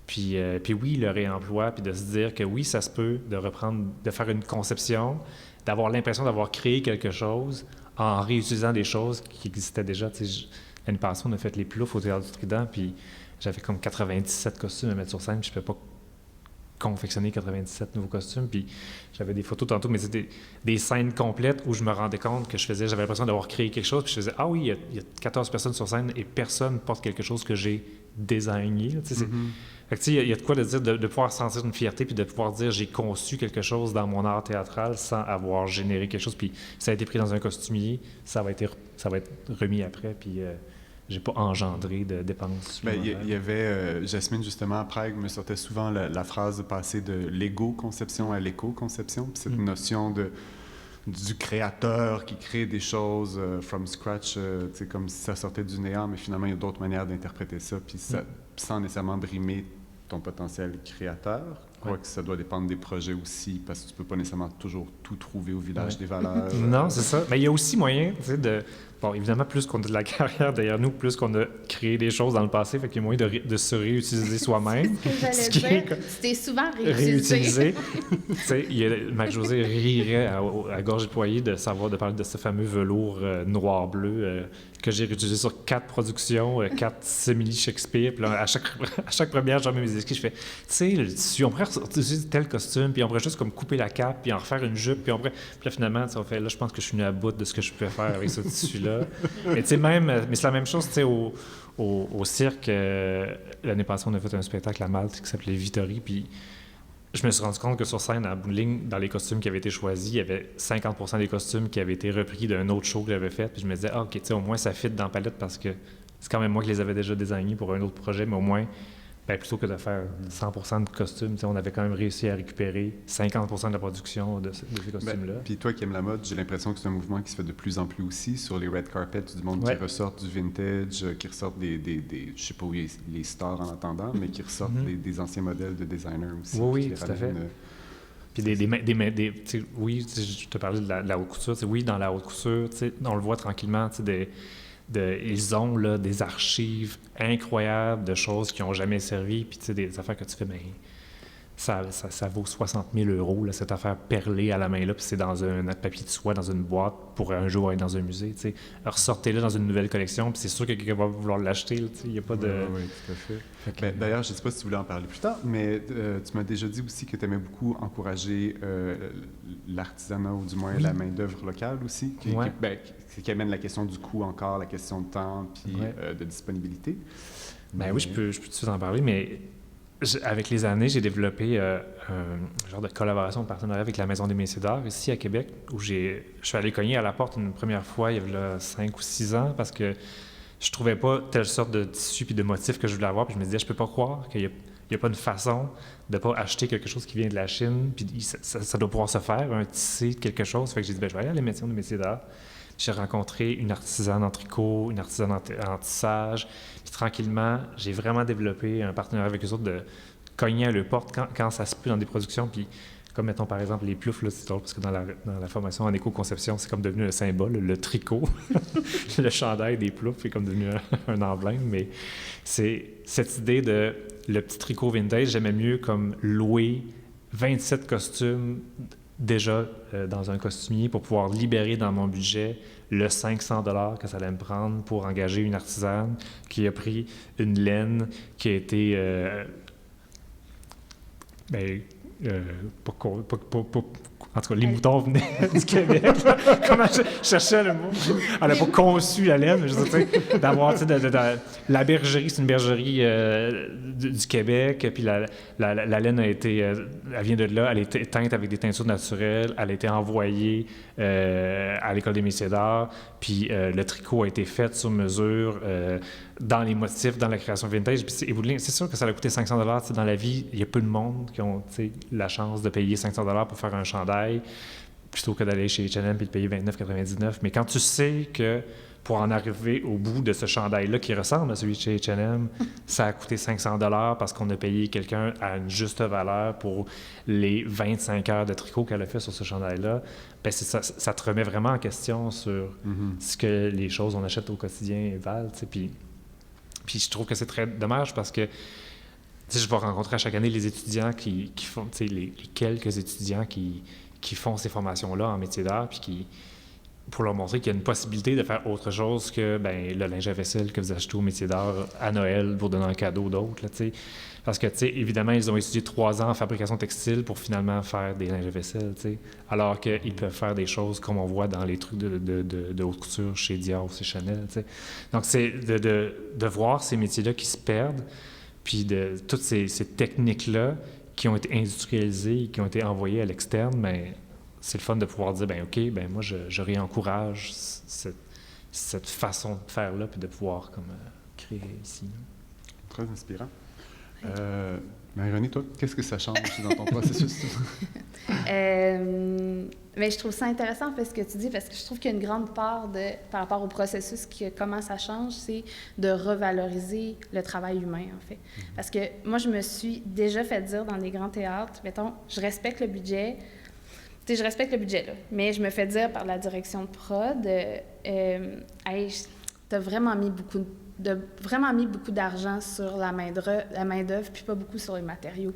Puis oui, le réemploi, puis de se dire que oui, ça se peut de reprendre, de faire une conception, d'avoir l'impression d'avoir créé quelque chose en réutilisant des choses qui existaient déjà. L'année passée, on a fait les ploufs au Théâtre du Trident, puis j'avais comme 97 costumes à mettre sur scène, puis je ne pouvais pas confectionner 97 nouveaux costumes, puis j'avais des photos tantôt, mais c'était des scènes complètes où je me rendais compte que j'avais l'impression d'avoir créé quelque chose, puis je faisais « Ah oui, il y a 14 personnes sur scène et personne porte quelque chose que j'ai designé. » Il y a de quoi de dire, de pouvoir sentir une fierté, puis de pouvoir dire « J'ai conçu quelque chose dans mon art théâtral sans avoir généré quelque chose, puis ça a été pris dans un costumier, ça va être remis après, puis... j'ai pas engendré de dépenses. Il y avait, Jasmine, justement, à Prague, me sortait souvent la phrase de passer de l'égo-conception à l'éco-conception, puis cette notion du créateur qui crée des choses from scratch, comme si ça sortait du néant, mais finalement, il y a d'autres manières d'interpréter ça, puis sans nécessairement brimer ton potentiel créateur. Je crois que ça doit dépendre des projets aussi, parce que tu peux pas nécessairement toujours tout trouver au village des valeurs. Non, c'est ça. Mais il y a aussi moyen, de... Bon, évidemment, plus qu'on a de la carrière derrière nous, plus qu'on a créé des choses dans le passé, fait qu'il y a moyen de se réutiliser soi-même. C'est ce que j'allais dire. C'était souvent réutilisé. Marie-Josée rirait à gorge déployée de parler de ce fameux velours noir-bleu que j'ai réutilisé sur 4 productions, 4 simili-Shakespeare. Puis là, à chaque première, j'en mets mes esquisses, je fais, tu sais, le tissu, on pourrait utiliser tel costume, puis on pourrait juste comme couper la cape, puis en refaire une jupe, puis là, finalement, on fait, là, je pense que je suis venu à bout de ce que je peux faire avec ce tissu-là. Mais tu sais, mais c'est la même chose, tu sais, au cirque, l'année passée, on a fait un spectacle à Malte qui s'appelait Vittori, puis je me suis rendu compte que sur scène, à bout de ligne, dans les costumes qui avaient été choisis, il y avait 50% des costumes qui avaient été repris d'un autre show que j'avais fait, puis je me disais, OK, tu sais, au moins ça fit dans la palette parce que c'est quand même moi qui les avais déjà désignés pour un autre projet, mais au moins, plutôt que de faire 100% de costumes, on avait quand même réussi à récupérer 50% de la production de ces costumes-là. Puis toi qui aimes la mode, j'ai l'impression que c'est un mouvement qui se fait de plus en plus aussi sur les red carpets du monde qui ressortent du vintage, qui ressortent des je sais pas où les stars en attendant, mais qui ressortent des anciens modèles de designers aussi. Oui, tout à fait. Puis oui, je te parlais de la haute couture. Oui, dans la haute couture, on le voit tranquillement, ils ont là, des archives incroyables de choses qui n'ont jamais servi, puis des affaires que tu fais, mais ça vaut 60 000 €, là, cette affaire perlée à la main, là, puis c'est dans un papier de soie, dans une boîte, pour un jour être dans un musée. Ressortez-le dans une nouvelle collection, puis c'est sûr que quelqu'un va vouloir l'acheter. Il n'y a pas de... Oui, tout à fait. D'ailleurs, je ne sais pas si tu voulais en parler plus tard, mais tu m'as déjà dit aussi que tu aimais beaucoup encourager l'artisanat, ou du moins la main-d'œuvre locale aussi, qui amène la question du coût encore, la question de temps, puis de disponibilité. Oui, je peux tout de suite en parler, mais avec les années, j'ai développé un genre de collaboration, de partenariat avec la Maison des métiers d'art ici à Québec, où je suis allé cogner à la porte une première fois il y a là, 5 ou 6 ans parce que je trouvais pas telle sorte de tissu puis de motif que je voulais avoir. Puis je me disais, je peux pas croire qu'il y a pas une façon de pas acheter quelque chose qui vient de la Chine, puis ça doit pouvoir se faire, un tissé de quelque chose. Fait que j'ai dit, ben, je vais aller à la Maison des métiers d'art. J'ai rencontré une artisane en tricot, une artisane en tissage. Puis tranquillement, j'ai vraiment développé un partenariat avec eux autres de cogner à leur porte quand ça se peut dans des productions. Puis comme mettons par exemple les ploufs, là, c'est drôle parce que dans la formation en éco-conception, c'est comme devenu un symbole, le tricot. Le chandail des ploufs est comme devenu un emblème. Mais c'est cette idée de le petit tricot vintage, j'aimais mieux comme louer 27 costumes déjà dans un costumier pour pouvoir libérer dans mon budget le 500 $ que ça allait me prendre pour engager une artisane qui a pris une laine qui a été en tout cas, les moutons venaient du Québec. Comment je cherchais le mot? Elle n'a pas conçu la laine, mais je sais, d'avoir, la bergerie, c'est une bergerie du Québec, puis la laine a été, elle vient de là, elle a été teinte avec des teintures naturelles, elle a été envoyée à l'École des métiers d'art, puis le tricot a été fait sur mesure dans les motifs, dans la création vintage. Puis c'est sûr que ça a coûté 500 $. Dans la vie, il y a peu de monde qui ont la chance de payer 500 $ pour faire un chandail plutôt que d'aller chez H&M et de payer 29,99 $. Mais quand tu sais que pour en arriver au bout de ce chandail-là qui ressemble à celui de chez H&M, ça a coûté 500 $ parce qu'on a payé quelqu'un à une juste valeur pour les 25 heures de tricot qu'elle a fait sur ce chandail-là, bien ça te remet vraiment en question sur ce que les choses qu'on achète au quotidien valent. Puis je trouve que c'est très dommage parce que je vais rencontrer à chaque année les étudiants qui font, les quelques étudiants qui font ces formations-là en métier d'art, puis pour leur montrer qu'il y a une possibilité de faire autre chose que le linge à vaisselle que vous achetez au métier d'art à Noël pour donner un cadeau d'autres. Parce que, évidemment, ils ont étudié 3 ans en fabrication textile pour finalement faire des linges à vaisselle, alors qu'ils peuvent faire des choses comme on voit dans les trucs de haute couture chez Dior ou chez Chanel. Donc, c'est de voir ces métiers-là qui se perdent, puis de toutes ces techniques-là qui ont été industrialisées et qui ont été envoyées à l'externe, mais c'est le fun de pouvoir dire, OK, moi, je réencourage cette façon de faire-là, puis de pouvoir comme, créer ici. Très inspirant. Marie-Renée, toi, qu'est-ce que ça change dans ton processus? Mais je trouve ça intéressant ce que tu dis, parce que je trouve qu'il y a une grande part par rapport au processus, comment ça change, c'est de revaloriser le travail humain, en fait. Parce que moi, je me suis déjà fait dire dans des grands théâtres, mettons, je respecte le budget, je respecte le budget, là, mais je me fais dire par la direction de prod, hey, t'as vraiment mis beaucoup d'argent sur la main-d'œuvre, puis pas beaucoup sur les matériaux.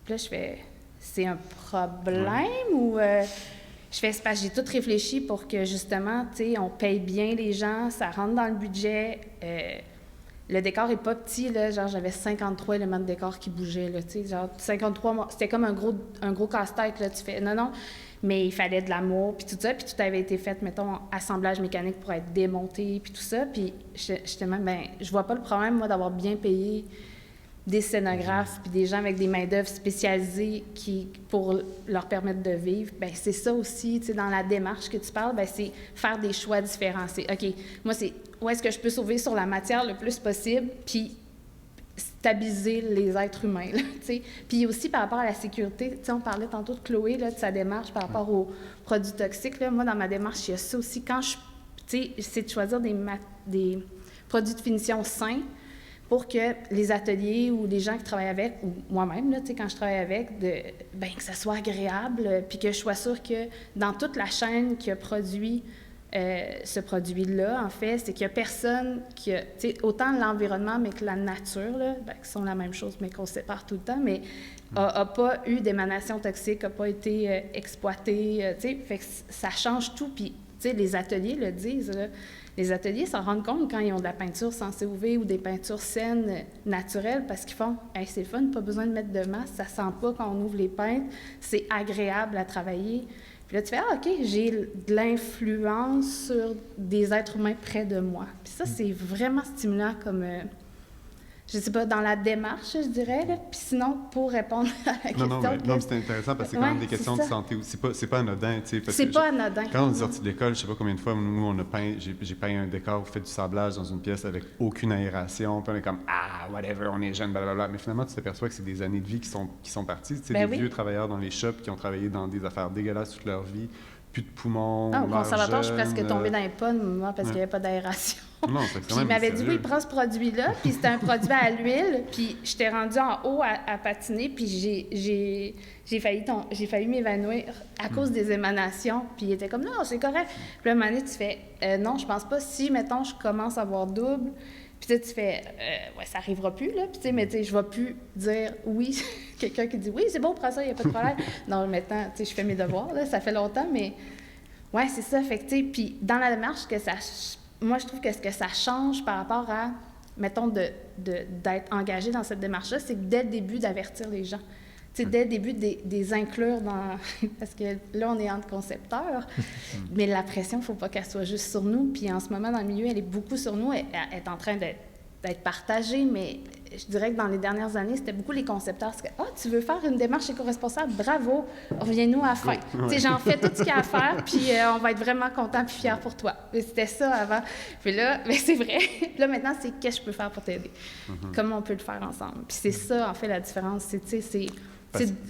Puis là, je fais, c'est un problème ou je fais, c'est parce que j'ai tout réfléchi pour que justement, on paye bien les gens, ça rentre dans le budget. Le décor est pas petit, là, genre j'avais 53 éléments de décor qui bougeaient, là, genre 53, c'était comme un gros casse-tête, là, tu fais, non, mais il fallait de l'amour, puis tout ça, puis tout avait été fait, mettons, assemblage mécanique pour être démonté, puis tout ça, puis j'étais même, je vois pas le problème, moi, d'avoir bien payé des scénographes, puis des gens avec des main-d'œuvre spécialisées pour leur permettre de vivre. C'est ça aussi, dans la démarche que tu parles, c'est faire des choix différents. C'est, OK, moi, c'est où est-ce que je peux sauver sur la matière le plus possible, puis stabiliser les êtres humains, là, Puis aussi, par rapport à la sécurité, on parlait tantôt de Chloé, là, de sa démarche par rapport aux produits toxiques, là. Moi, dans ma démarche, il y a ça aussi. Quand c'est de choisir des produits de finition sains, pour que les ateliers ou les gens qui travaillent avec, ou moi-même, là, quand je travaille avec, que ça soit agréable, puis que je sois sûre que dans toute la chaîne qui a produit ce produit-là, en fait, c'est qu'il n'y a personne qui a, autant l'environnement, mais que la nature, là, qui sont la même chose, mais qu'on sépare tout le temps, mais n'a pas eu d'émanation toxique, n'a pas été exploité, fait que ça change tout, puis les ateliers le disent, là. Les ateliers s'en rendent compte quand ils ont de la peinture sans CUV ou des peintures saines, naturelles, parce qu'ils font « Hey, c'est fun, pas besoin de mettre de masse, ça sent pas quand on ouvre les peintes, c'est agréable à travailler. » Puis là, tu fais « Ah, OK, j'ai de l'influence sur des êtres humains près de moi. » Puis ça, c'est vraiment stimulant je sais pas, dans la démarche, je dirais, là. Puis sinon, pour répondre à la question... Non, mais c'est intéressant parce que c'est quand même des questions de santé aussi. C'est pas anodin, tu sais. C'est pas anodin. Quand on est sorti de l'école, je sais pas combien de fois, nous, on a peint, j'ai peint un décor, fait du sablage dans une pièce avec aucune aération, puis on est comme, whatever, on est jeune, blablabla. Mais finalement, tu t'aperçois que c'est des années de vie qui sont parties. Tu sais, des vieux travailleurs dans les shops qui ont travaillé dans des affaires dégueulasses toute leur vie, plus de poumons. Au conservatoire, je suis presque tombée dans les pommes, moi, parce qu'il n'y avait pas d'aération. Non, c'est puis il m'avait dit, oui, prends ce produit-là, puis c'était un produit à l'huile, puis j'étais rendue en haut à patiner, puis j'ai failli m'évanouir à cause des émanations, puis il était comme, non, c'est correct. Puis là, à un moment donné, tu fais, non, je pense pas, si, mettons, je commence à avoir double, puis tu fais, ouais, ça arrivera plus, là, puis tu sais, mais tu sais, je vais plus dire oui, quelqu'un qui dit, oui, c'est bon, prends ça, il n'y a pas de problème. Non, maintenant, tu sais, je fais mes devoirs, là, ça fait longtemps, mais ouais, c'est ça, fait que, tu sais, puis dans la démarche, moi, je trouve que ce que ça change par rapport à, mettons, d'être engagé dans cette démarche-là, c'est que dès le début, d'avertir les gens. Tu sais, dès le début, des inclure dans... Parce que là, on est entre concepteurs, mais la pression, il ne faut pas qu'elle soit juste sur nous. Puis en ce moment, dans le milieu, elle est beaucoup sur nous. Elle est en train d'être partagée, mais je dirais que dans les dernières années, c'était beaucoup les concepteurs. C'est que, tu veux faire une démarche éco-responsable? Bravo! Reviens-nous à la fin. Tu sais, j'en fais tout ce qu'il y a à faire, puis on va être vraiment content puis fiers pour toi. Et c'était ça avant. Puis là, mais c'est vrai. Là, maintenant, c'est qu'est-ce que je peux faire pour t'aider? Comment on peut le faire ensemble? Puis c'est ça, en fait, la différence.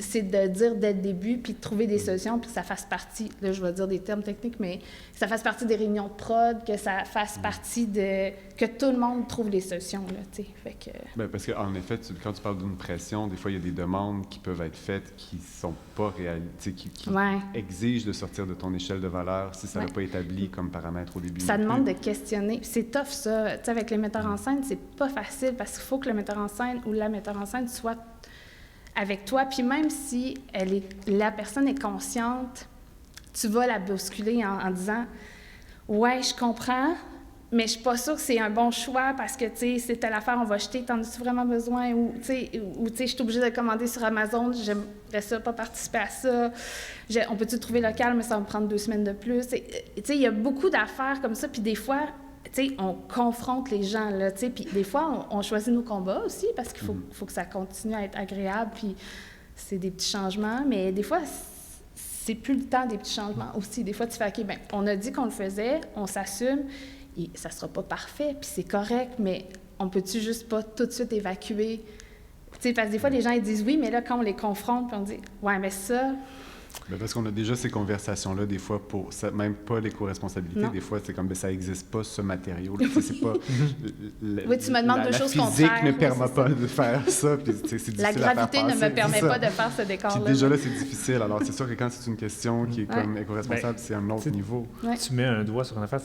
C'est de dire dès le début, puis de trouver des solutions, puis que ça fasse partie, là, je vais dire des termes techniques, mais que ça fasse partie des réunions de prod, que ça fasse partie que tout le monde trouve des solutions, là, tu sais. Fait que... Bien, parce qu'en effet, quand tu parles d'une pression, des fois, il y a des demandes qui peuvent être faites qui sont pas réalisées, qui exigent de sortir de ton échelle de valeur si ça n'a pas établi comme paramètre au début. Ça demande de questionner. C'est tough, ça. Tu sais, avec les metteurs en scène, c'est pas facile, parce qu'il faut que le metteur en scène ou la metteur en scène soit avec toi, puis même si la personne est consciente, tu vas la bousculer en disant « Ouais, je comprends, mais je suis pas sûre que c'est un bon choix parce que, tu sais, c'est telle affaire, on va jeter, t'en as-tu vraiment besoin? » Ou, tu sais, je suis obligée de commander sur Amazon, j'aimerais ça, pas participer à ça. On peut-tu trouver local, mais ça va me prendre 2 semaines de plus. Tu sais, il y a beaucoup d'affaires comme ça, puis des fois... Tu sais, on confronte les gens, là, tu sais, puis des fois, on choisit nos combats aussi parce qu'il faut que ça continue à être agréable, puis c'est des petits changements, mais des fois, c'est plus le temps des petits changements aussi. Des fois, tu fais, OK, bien, on a dit qu'on le faisait, on s'assume, et ça sera pas parfait, puis c'est correct, mais on peut-tu juste pas tout de suite évacuer? Tu sais, parce que des fois, les gens, ils disent oui, mais là, quand on les confronte, puis on dit, ouais, mais ça... Bien, parce qu'on a déjà ces conversations-là, des fois, pour ça, même pas l'éco-responsabilité, des fois, c'est comme, ça n'existe pas, ce matériau. C'est pas... oui, tu me demandes deux choses contraires. La physique ne permet pas de faire ça, puis c'est difficile à faire passer. La gravité ne me permet pas de faire ce décor-là. Puis déjà là, c'est difficile. Alors, c'est sûr que quand c'est une question qui est comme éco-responsable, c'est un autre niveau. Ouais. Tu mets un doigt sur une affaire,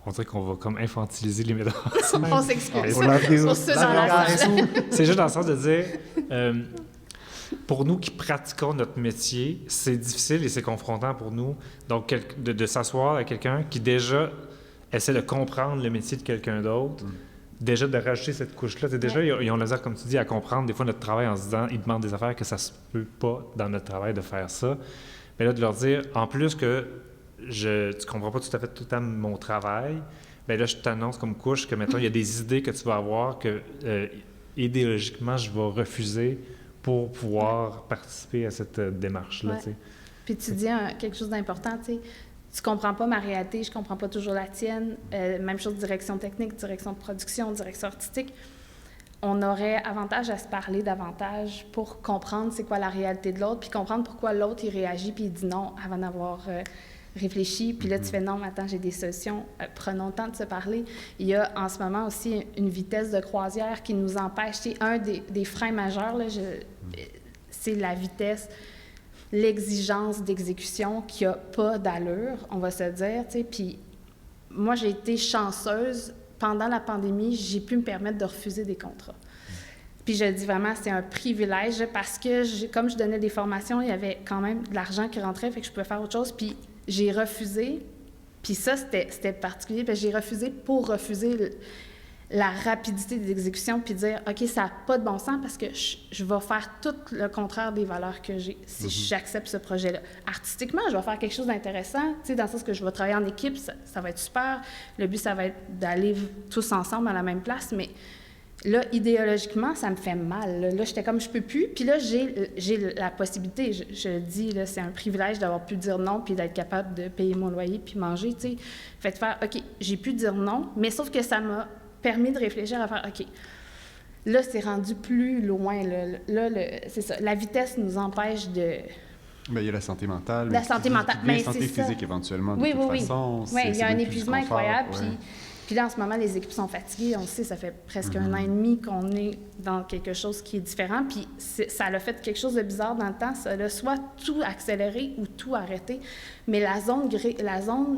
on dirait qu'on va comme infantiliser les metteurs. On s'excuse. Pour ceux dans la salle. C'est juste dans le sens de dire... pour nous qui pratiquons notre métier, c'est difficile et c'est confrontant pour nous. Donc, de s'asseoir avec quelqu'un qui déjà essaie de comprendre le métier de quelqu'un d'autre, déjà de rajouter cette couche-là. Déjà, ils ont l'air, comme tu dis, à comprendre des fois notre travail en se disant, ils demandent des affaires que ça se peut pas dans notre travail de faire ça. Mais là, de leur dire, en plus que tu comprends pas tout à fait tout le temps mon travail, bien là, je t'annonce comme couche que, mettons, il y a des idées que tu vas avoir que, idéologiquement, je vais refuser pour pouvoir participer à cette démarche-là. Ouais. Puis tu dis quelque chose d'important, tu sais, tu comprends pas ma réalité, je comprends pas toujours la tienne. Même chose, direction technique, direction de production, direction artistique. On aurait avantage à se parler davantage pour comprendre c'est quoi la réalité de l'autre, puis comprendre pourquoi l'autre, il réagit, puis il dit non avant d'avoir réfléchi. Puis là, tu fais non, mais attends, j'ai des solutions, prenons le temps de se parler. Il y a en ce moment aussi une vitesse de croisière qui nous empêche. C'est un des freins majeurs, là, c'est la vitesse, l'exigence d'exécution qui n'a pas d'allure, on va se dire, tu sais. Puis moi, j'ai été chanceuse. Pendant la pandémie, j'ai pu me permettre de refuser des contrats. Puis je dis vraiment, c'est un privilège parce que, comme je donnais des formations, il y avait quand même de l'argent qui rentrait, fait que je pouvais faire autre chose. Puis j'ai refusé. Puis ça, c'était particulier, parce que j'ai refusé pour refuser la rapidité d'exécution, puis dire, OK, ça n'a pas de bon sens parce que je vais faire tout le contraire des valeurs que j'ai si j'accepte ce projet-là. Artistiquement, je vais faire quelque chose d'intéressant, tu sais, dans le sens que je vais travailler en équipe, ça va être super. Le but, ça va être d'aller tous ensemble à la même place, mais Là, idéologiquement, ça me fait mal. Là, j'étais comme, je peux plus. Puis là, j'ai la possibilité, je le dis, là, c'est un privilège d'avoir pu dire non puis d'être capable de payer mon loyer puis manger, tu sais. Fait de faire, OK, j'ai pu dire non, mais sauf que ça m'a permis de réfléchir à faire, OK, là, c'est rendu plus loin. Là, c'est ça. La vitesse nous empêche de... Bien, il y a la santé mentale. La santé mentale, mais c'est santé ça. physique éventuellement, de Oui, toute oui, façon. Oui, il y a un plus épuisement du confort, incroyable. ouais. Puis là, en ce moment, les équipes sont fatiguées. On le sait, ça fait presque 1 an et demi qu'on est dans quelque chose qui est différent. Puis ça a fait quelque chose de bizarre dans le temps. Ça a soit tout accéléré ou tout arrêté. Mais la zone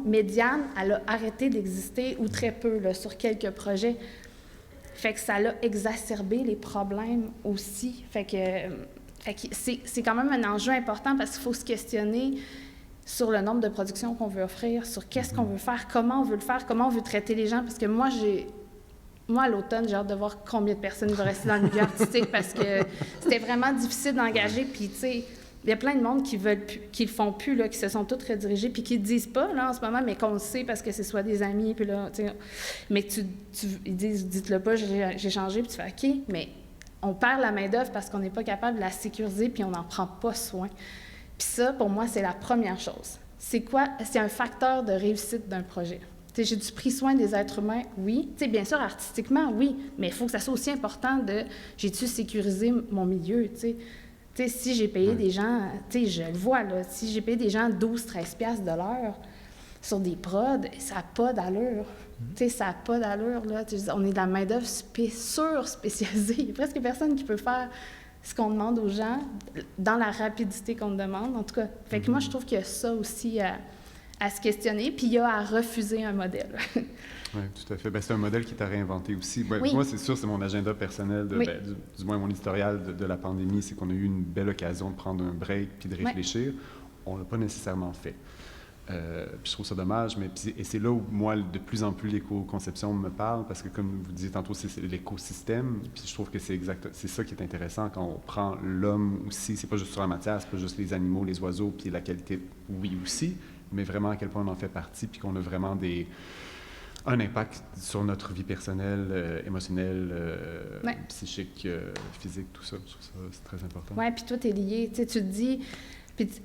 médiane, elle a arrêté d'exister ou très peu là, sur quelques projets. Fait que ça a exacerbé les problèmes aussi. Fait que c'est quand même un enjeu important parce qu'il faut se questionner sur le nombre de productions qu'on veut offrir, sur qu'est-ce qu'on veut faire, comment on veut le faire, comment on veut traiter les gens. Parce que moi, à l'automne, j'ai hâte de voir combien de personnes vont rester dans le milieu artistique parce que c'était vraiment difficile d'engager. Puis, tu sais, il y a plein de monde qui le font plus, là, qui se sont tous redirigés, puis qui ne le disent pas, là, en ce moment, mais qu'on le sait parce que c'est soit des amis, puis là, tu sais. Mais ils disent, dites-le pas, j'ai changé, puis tu fais OK, mais on perd la main-d'œuvre parce qu'on n'est pas capable de la sécuriser, puis on n'en prend pas soin. Puis ça, pour moi, c'est la première chose. C'est quoi? C'est un facteur de réussite d'un projet. T'sais, j'ai-tu pris soin des êtres humains? Oui. T'sais, bien sûr, artistiquement, oui. Mais il faut que ça soit aussi important de j'ai-tu sécurisé mon milieu? T'sais, si j'ai payé des gens, je le vois, là, si j'ai payé des gens 12-13 piastres de l'heure sur des prods, ça n'a pas d'allure. Ça n'a pas d'allure. Là. On est dans la main-d'œuvre spécialisée. Il n'y a presque personne qui peut faire ce qu'on demande aux gens dans la rapidité qu'on demande, en tout cas. Fait que moi, je trouve qu'il y a ça aussi à se questionner, puis il y a à refuser un modèle. Oui, tout à fait. Ben, c'est un modèle qui t'a réinventé aussi. Ben, Oui. Moi, c'est sûr, c'est mon agenda personnel, Oui. du moins mon historial de la pandémie, c'est qu'on a eu une belle occasion de prendre un break puis de réfléchir. On ne l'a pas nécessairement fait. Puis je trouve ça dommage, et c'est là où, moi, de plus en plus, l'éco-conception me parle, parce que, comme vous disiez tantôt, c'est l'écosystème, puis je trouve que c'est ça qui est intéressant quand on prend l'homme aussi. C'est pas juste sur la matière, c'est pas juste les animaux, les oiseaux, puis la qualité, oui aussi, mais vraiment à quel point on en fait partie, puis qu'on a vraiment un impact sur notre vie personnelle, émotionnelle, psychique, physique, tout ça. Je trouve ça c'est très important. Oui, puis tout est lié. Tu te dis...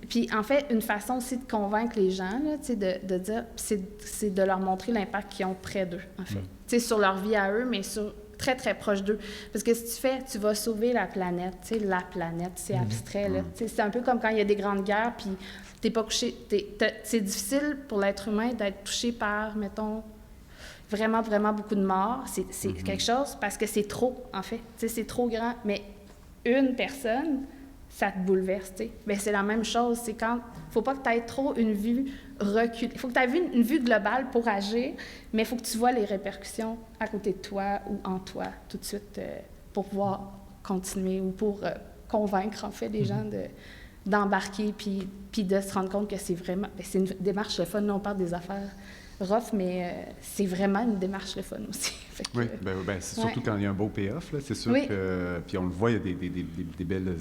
Puis en fait, une façon aussi de convaincre les gens, là, de dire, c'est de leur montrer l'impact qu'ils ont près d'eux, en fait. Sur leur vie à eux, mais très, très proche d'eux. Parce que si tu vas sauver la planète, la planète, c'est abstrait, là. C'est un peu comme quand il y a des grandes guerres, puis t'es pas couché... c'est difficile pour l'être humain d'être touché par, mettons, vraiment, vraiment beaucoup de morts. C'est quelque chose, parce que c'est trop, en fait. C'est trop grand. Mais une personne... ça te bouleverse, tu sais. Bien, c'est la même chose, c'est quand... faut pas que tu aies trop une vue reculée. Il faut que tu aies une vue globale pour agir, mais il faut que tu vois les répercussions à côté de toi ou en toi tout de suite pour pouvoir continuer ou pour convaincre, en fait, les gens d'embarquer puis de se rendre compte que c'est vraiment... Bien, c'est une démarche le fun. Là, on parle des affaires rough, mais c'est vraiment une démarche le fun aussi. Oui, c'est surtout quand il y a un beau payoff, là, c'est sûr que... Puis on le voit, il y a des belles...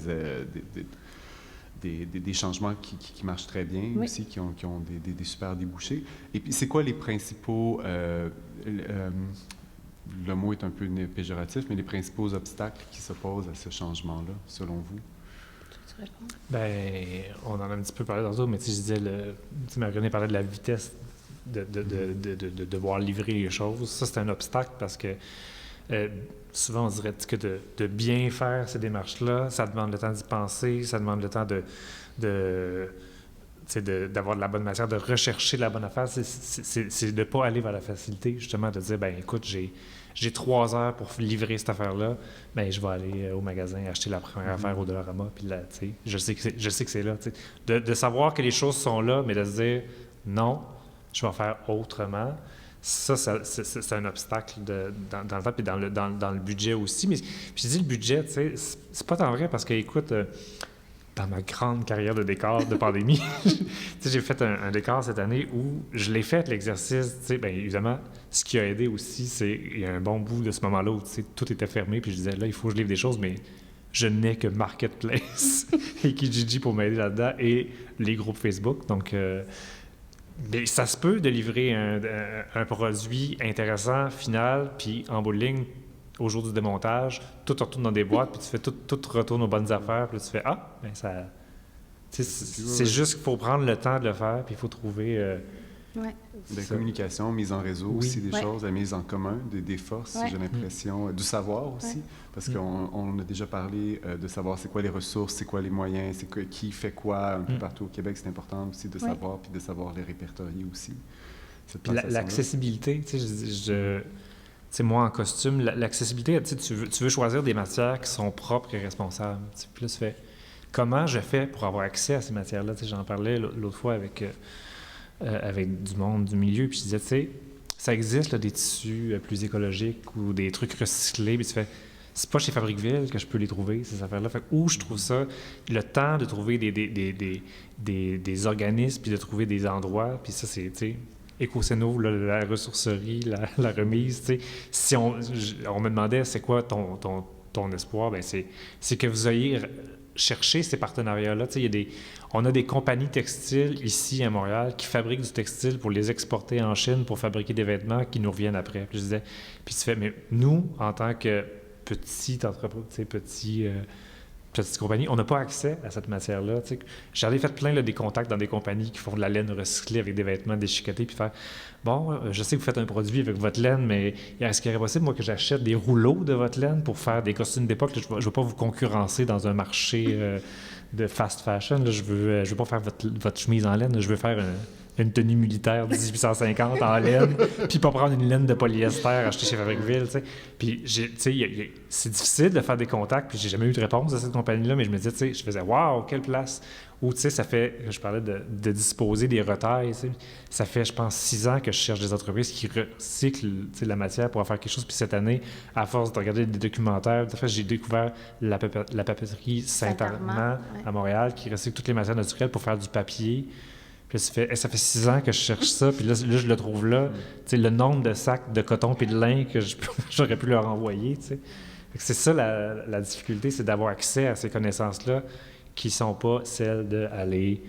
des changements qui marchent très bien aussi, qui ont des super débouchés. Et puis, c'est quoi les principaux... le mot est un peu péjoratif, mais les principaux obstacles qui s'opposent à ce changement-là, selon vous? Bien, on en a un petit peu parlé tantôt, mais tu sais, je disais, Marie-Renée parlait de la vitesse de devoir livrer les choses. Ça, c'est un obstacle parce que souvent, on dirait que de bien faire ces démarches-là, ça demande le temps d'y penser, ça demande le temps d'avoir de la bonne matière, de rechercher la bonne affaire. C'est de ne pas aller vers la facilité, justement, de dire, bien, écoute, j'ai 3 heures pour livrer cette affaire-là, bien, je vais aller au magasin acheter la première affaire au Dollarama, puis là, tu sais, je sais que c'est là, tu sais. De savoir que les choses sont là, mais de se dire, non, je vais en faire autrement. Ça c'est un obstacle dans le temps, puis dans le budget aussi. Mais je dis le budget, tu sais, c'est pas tant vrai parce que, écoute, dans ma grande carrière de décor de pandémie, j'ai fait un décor cette année où je l'ai fait, l'exercice. Bien évidemment, ce qui a aidé aussi, c'est il y a un bon bout de ce moment-là où tout était fermé, puis je disais, là, il faut que je livre des choses, mais je n'ai que Marketplace et Kijiji pour m'aider là-dedans et les groupes Facebook. Donc, mais ça se peut de livrer un produit intéressant, final, puis en bout de ligne, au jour du démontage, tout retourne dans des boîtes, puis tu fais tout retourne aux bonnes affaires, puis là, tu fais « Ah! » ben ça... C'est juste qu'il faut prendre le temps de le faire, puis il faut trouver... La communication, mise en réseau aussi, des choses, la mise en commun, des forces, j'ai l'impression, du savoir aussi, parce qu'on a déjà parlé de savoir c'est quoi les ressources, c'est quoi les moyens, qui fait quoi un peu partout au Québec, c'est important aussi de savoir, puis de savoir les répertorier aussi. Puis l'accessibilité, tu sais, moi en costume, l'accessibilité, tu veux choisir des matières qui sont propres et responsables. Puis là, tu fais, comment je fais pour avoir accès à ces matières-là? Tu sais, j'en parlais l'autre fois avec du monde du milieu, puis je disais, tu sais, ça existe là, des tissus plus écologiques ou des trucs recyclés, puis tu fais, c'est pas chez Fabriqueville que je peux les trouver, ces affaires-là. Fait où je trouve ça, le temps de trouver des organismes, puis de trouver des endroits, puis ça, c'est, tu sais, Écocéno, la ressourcerie, la remise, tu sais, si on me demandait c'est quoi ton espoir, bien c'est que vous ayez cherché ces partenariats-là. Tu sais, on a des compagnies textiles ici à Montréal qui fabriquent du textile pour les exporter en Chine pour fabriquer des vêtements qui nous reviennent après. Puis je disais, puis tu fais, mais nous, en tant que petite entreprise, tu sais, petite compagnie, on n'a pas accès à cette matière-là. Tu sais. J'avais fait plein des contacts dans des compagnies qui font de la laine recyclée avec des vêtements déchiquetés, puis faire bon, je sais que vous faites un produit avec votre laine, mais est-ce qu'il y aurait possible, moi, que j'achète des rouleaux de votre laine pour faire des costumes d'époque? Je ne veux pas vous concurrencer dans un marché de fast fashion. Là. Je veux pas faire votre chemise en laine. Je veux faire une tenue militaire de 1850 en laine, puis pas prendre une laine de polyester achetée chez Fabriqueville, tu sais. Puis, tu sais, c'est difficile de faire des contacts, puis j'ai jamais eu de réponse de cette compagnie-là, mais je me disais, tu sais, je faisais « Wow, quelle place! » Ou, tu sais, ça fait, je parlais de disposer des retailles, tu sais. Ça fait, je pense, 6 ans que je cherche des entreprises qui recyclent, tu sais, la matière pour en faire quelque chose. Puis cette année, à force de regarder des documentaires, en fait, j'ai découvert la papeterie Saint-Armand à Montréal, qui recycle toutes les matières naturelles pour faire du papier. Puis ça fait 6 ans que je cherche ça, puis là je le trouve là. Tu sais, le nombre de sacs de coton puis de lin que j'aurais pu leur envoyer, tu sais. C'est ça la difficulté, c'est d'avoir accès à ces connaissances-là qui sont pas celles d'aller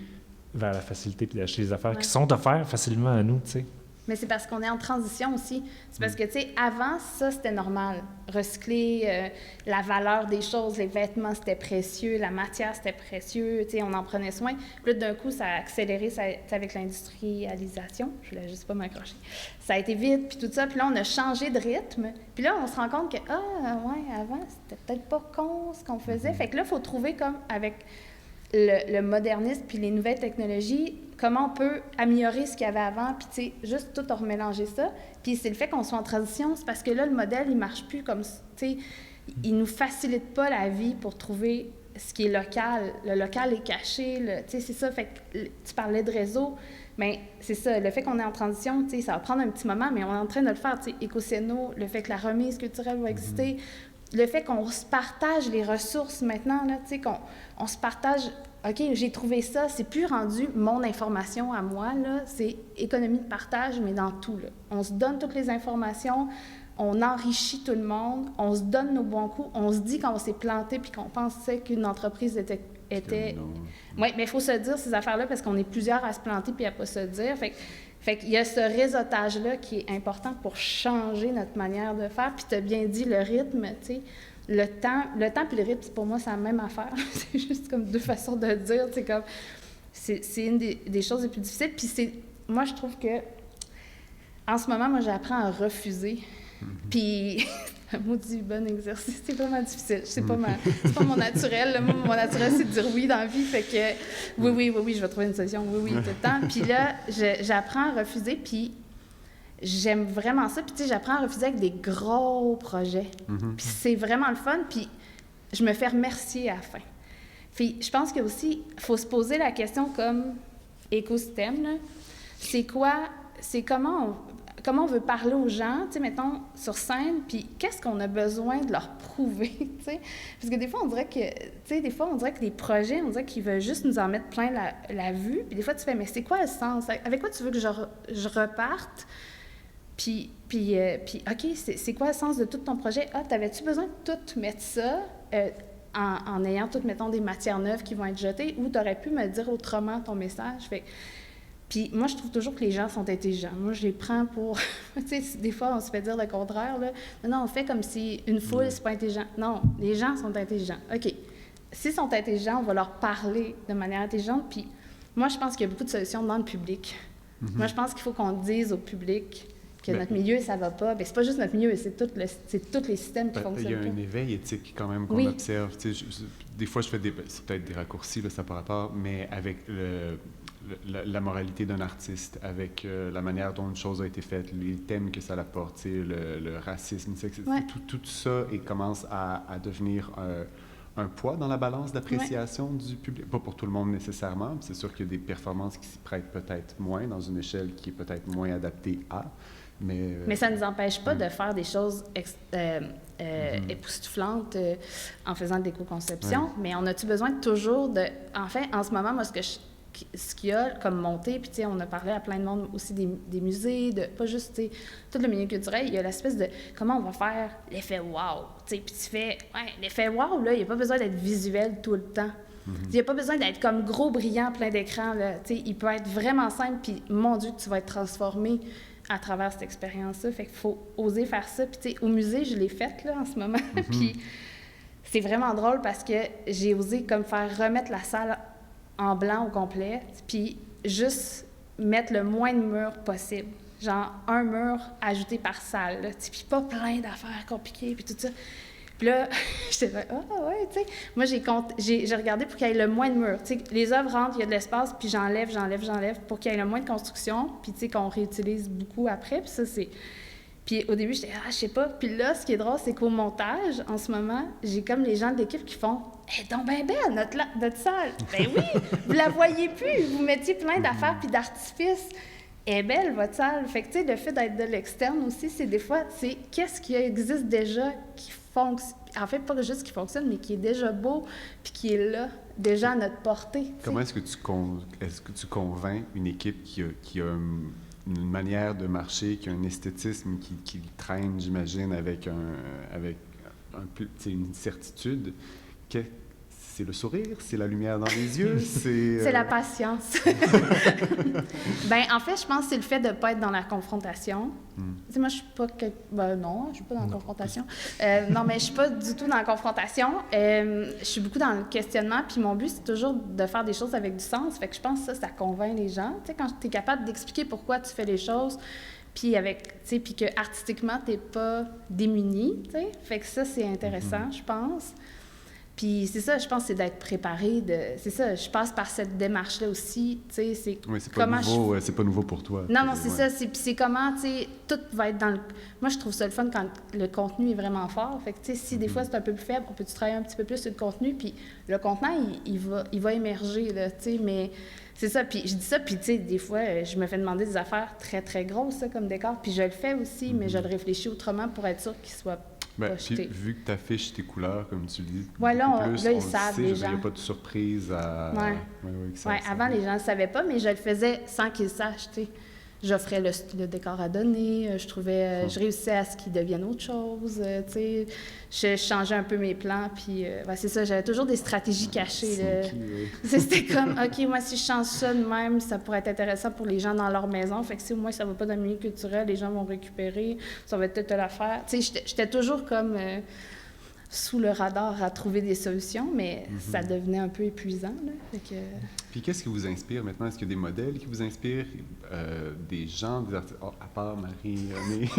vers la facilité puis d'acheter des affaires qui sont offertes facilement à nous, tu sais. Mais c'est parce qu'on est en transition aussi. C'est parce que, tu sais, avant, ça, c'était normal. Recycler, la valeur des choses, les vêtements, c'était précieux, la matière, c'était précieux, tu sais, on en prenait soin. Puis là, d'un coup, ça a accéléré avec l'industrialisation. Je voulais juste pas m'accrocher. Ça a été vite, puis tout ça. Puis là, on a changé de rythme. Puis là, on se rend compte que, avant, c'était peut-être pas con ce qu'on faisait. Fait que là, il faut trouver comme, avec le modernisme puis les nouvelles technologies, comment on peut améliorer ce qu'il y avait avant, puis tu sais, juste tout remélanger ça. Puis c'est le fait qu'on soit en transition, c'est parce que là, le modèle, il marche plus comme, tu sais, il nous facilite pas la vie pour trouver ce qui est local. Le local est caché, tu sais, c'est ça. Fait que tu parlais de réseau, mais c'est ça, le fait qu'on est en transition, tu sais, ça va prendre un petit moment, mais on est en train de le faire, tu sais, Écocéno, le fait que la remise culturelle va exister, le fait qu'on se partage les ressources maintenant, là, tu sais, qu'on se partage, OK, j'ai trouvé ça, c'est plus rendu mon information à moi, là, c'est économie de partage, mais dans tout, là. On se donne toutes les informations, on enrichit tout le monde, on se donne nos bons coups, on se dit quand on s'est planté puis qu'on pensait qu'une entreprise était... Oui, mais il faut se dire ces affaires-là parce qu'on est plusieurs à se planter puis à pas se dire. Fait qu'il y a ce réseautage-là qui est important pour changer notre manière de faire. Puis tu as bien dit le rythme, tu sais, le temps puis le rythme, pour moi, c'est la même affaire. C'est juste comme deux façons de dire. C'est une des choses les plus difficiles. Puis moi, je trouve que en ce moment, moi, j'apprends à refuser. Puis, un maudit bon exercice, c'est vraiment difficile. C'est pas mon naturel. Là. Moi, mon naturel, c'est de dire oui dans la vie. Fait que oui, je vais trouver une solution. Oui, tout le temps. Puis là, j'apprends à refuser, puis j'aime vraiment ça. Puis tu sais, j'apprends à refuser avec des gros projets. Puis c'est vraiment le fun. Puis je me fais remercier à la fin. Puis je pense qu'il faut se poser la question comme écosystème, là. C'est comment on veut parler aux gens, tu sais, mettons, sur scène, puis qu'est-ce qu'on a besoin de leur prouver, tu sais? Parce que des fois, on dirait que les projets, on dirait qu'ils veulent juste nous en mettre plein la vue, puis des fois, tu fais, mais c'est quoi le sens? Avec quoi tu veux que je reparte? Puis OK, c'est quoi le sens de tout ton projet? Ah, t'avais-tu besoin de tout mettre ça en ayant toutes, mettons, des matières neuves qui vont être jetées, ou t'aurais pu me dire autrement ton message? Puis moi, je trouve toujours que les gens sont intelligents. Moi, je les prends pour... tu sais, des fois, on se fait dire le contraire, là. Non, on fait comme si une foule, c'est pas intelligent. Non, les gens sont intelligents. OK. S'ils sont intelligents, on va leur parler de manière intelligente. Puis moi, je pense qu'il y a beaucoup de solutions dans le public. Moi, je pense qu'il faut qu'on dise au public que notre milieu, ça va pas. Bien, c'est pas juste notre milieu, c'est tous les systèmes qui fonctionnent. Il y a un éveil éthique quand même qu'on observe. Tu sais, des fois, je fais c'est peut-être des raccourcis, là, ça par rapport, mais avec la moralité d'un artiste, avec la manière dont une chose a été faite, les thèmes que ça apporte, tu sais, le racisme, tout ça commence à devenir un poids dans la balance d'appréciation du public. Pas pour tout le monde nécessairement. C'est sûr qu'il y a des performances qui s'y prêtent peut-être moins, dans une échelle qui est peut-être moins adaptée à. Mais ça ne nous empêche pas de faire des choses époustouflantes en faisant de l'éco-conception. Mais on a-tu besoin toujours de... En fait, en ce moment, moi, ce qu'il y a comme montée, puis tu sais, on a parlé à plein de monde aussi des musées, pas juste, tu sais, tout le milieu culturel, il y a l'espèce de comment on va faire l'effet wow, tu sais, puis tu fais, l'effet wow, là, il n'y a pas besoin d'être visuel tout le temps. Il n'y a pas besoin d'être comme gros, brillant, plein d'écran, là, tu sais, il peut être vraiment simple, puis mon Dieu, tu vas être transformé à travers cette expérience-là, fait qu'il faut oser faire ça, puis tu sais, au musée, je l'ai faite, là, en ce moment, puis c'est vraiment drôle parce que j'ai osé comme faire remettre la salle en blanc au complet, puis juste mettre le moins de murs possible. Genre, un mur ajouté par salle, là, puis pas plein d'affaires compliquées, puis tout ça. Puis là, j'étais là, ouais, tu sais. Moi, j'ai regardé pour qu'il y ait le moins de murs. Tu sais, les œuvres rentrent, il y a de l'espace, puis j'enlève pour qu'il y ait le moins de construction, puis tu sais, qu'on réutilise beaucoup après, puis ça, c'est... Puis au début, j'étais, je sais pas. Puis là, ce qui est drôle, c'est qu'au montage, en ce moment, j'ai comme les gens de l'équipe qui font « Elle est donc bien belle, notre salle! » Ben oui! Vous la voyez plus! Vous mettiez plein d'affaires puis d'artifices. Elle est belle, votre salle. Fait que, tu sais, le fait d'être de l'externe aussi, c'est des fois, c'est qu'est-ce qui existe déjà qui fonctionne. En fait, pas juste qui fonctionne, mais qui est déjà beau puis qui est là, déjà à notre portée. T'sais. Comment est-ce que tu convaincs une équipe qui a une manière de marcher, qui a un esthétisme qui traîne, j'imagine, avec une certitude? C'est le sourire? C'est la lumière dans les yeux? C'est la patience. Ben, en fait, je pense que c'est le fait de ne pas être dans la confrontation. Tu sais, moi, je suis pas... non, je suis pas dans la confrontation. Non, mais je suis pas du tout dans la confrontation. Je suis beaucoup dans le questionnement, puis mon but, c'est toujours de faire des choses avec du sens. Fait que je pense que ça convainc les gens. Tu sais, quand tu es capable d'expliquer pourquoi tu fais les choses, puis puis que artistiquement, tu n'es pas démuni, tu sais. Fait que ça, c'est intéressant, je pense. Puis c'est ça, je pense, c'est d'être préparé. C'est ça, je passe par cette démarche-là aussi, tu sais, c'est comment nouveau, c'est pas nouveau pour toi. Non, c'est ça, c'est comment, tu sais, tout va être dans le... Moi, je trouve ça le fun quand le contenu est vraiment fort. Fait que, tu sais, si des fois c'est un peu plus faible, on peut-tu travailler un petit peu plus sur le contenu, puis le contenant, il va émerger, là, tu sais, mais... C'est ça, puis je dis ça, puis tu sais, des fois, je me fais demander des affaires très, très grosses, ça, comme décor, puis je le fais aussi, mais je le réfléchis autrement pour être sûr qu'il soit... Puis, vu que tu affiches tes couleurs, comme tu le dis, là, ils savent, les gens. Il n'y a pas de surprise à... Avant, les gens ne le savaient pas, mais je le faisais sans qu'ils sachent, tu sais. J'offrais le décor à donner, je réussissais à ce qu'il devienne autre chose, tu sais. Je changeais un peu mes plans, puis c'est ça, j'avais toujours des stratégies cachées. C'était comme, OK, moi, si je change ça de même, ça pourrait être intéressant pour les gens dans leur maison. Fait que si au moins ça ne va pas dans le milieu culturel, les gens vont récupérer, ça va peut-être l'affaire. Tu sais, j'étais toujours comme sous le radar à trouver des solutions, mais ça devenait un peu épuisant, là. Fait que... Puis qu'est-ce qui vous inspire maintenant? Est-ce qu'il y a des modèles qui vous inspirent? Des gens, des artistes? À part Marie-Renée.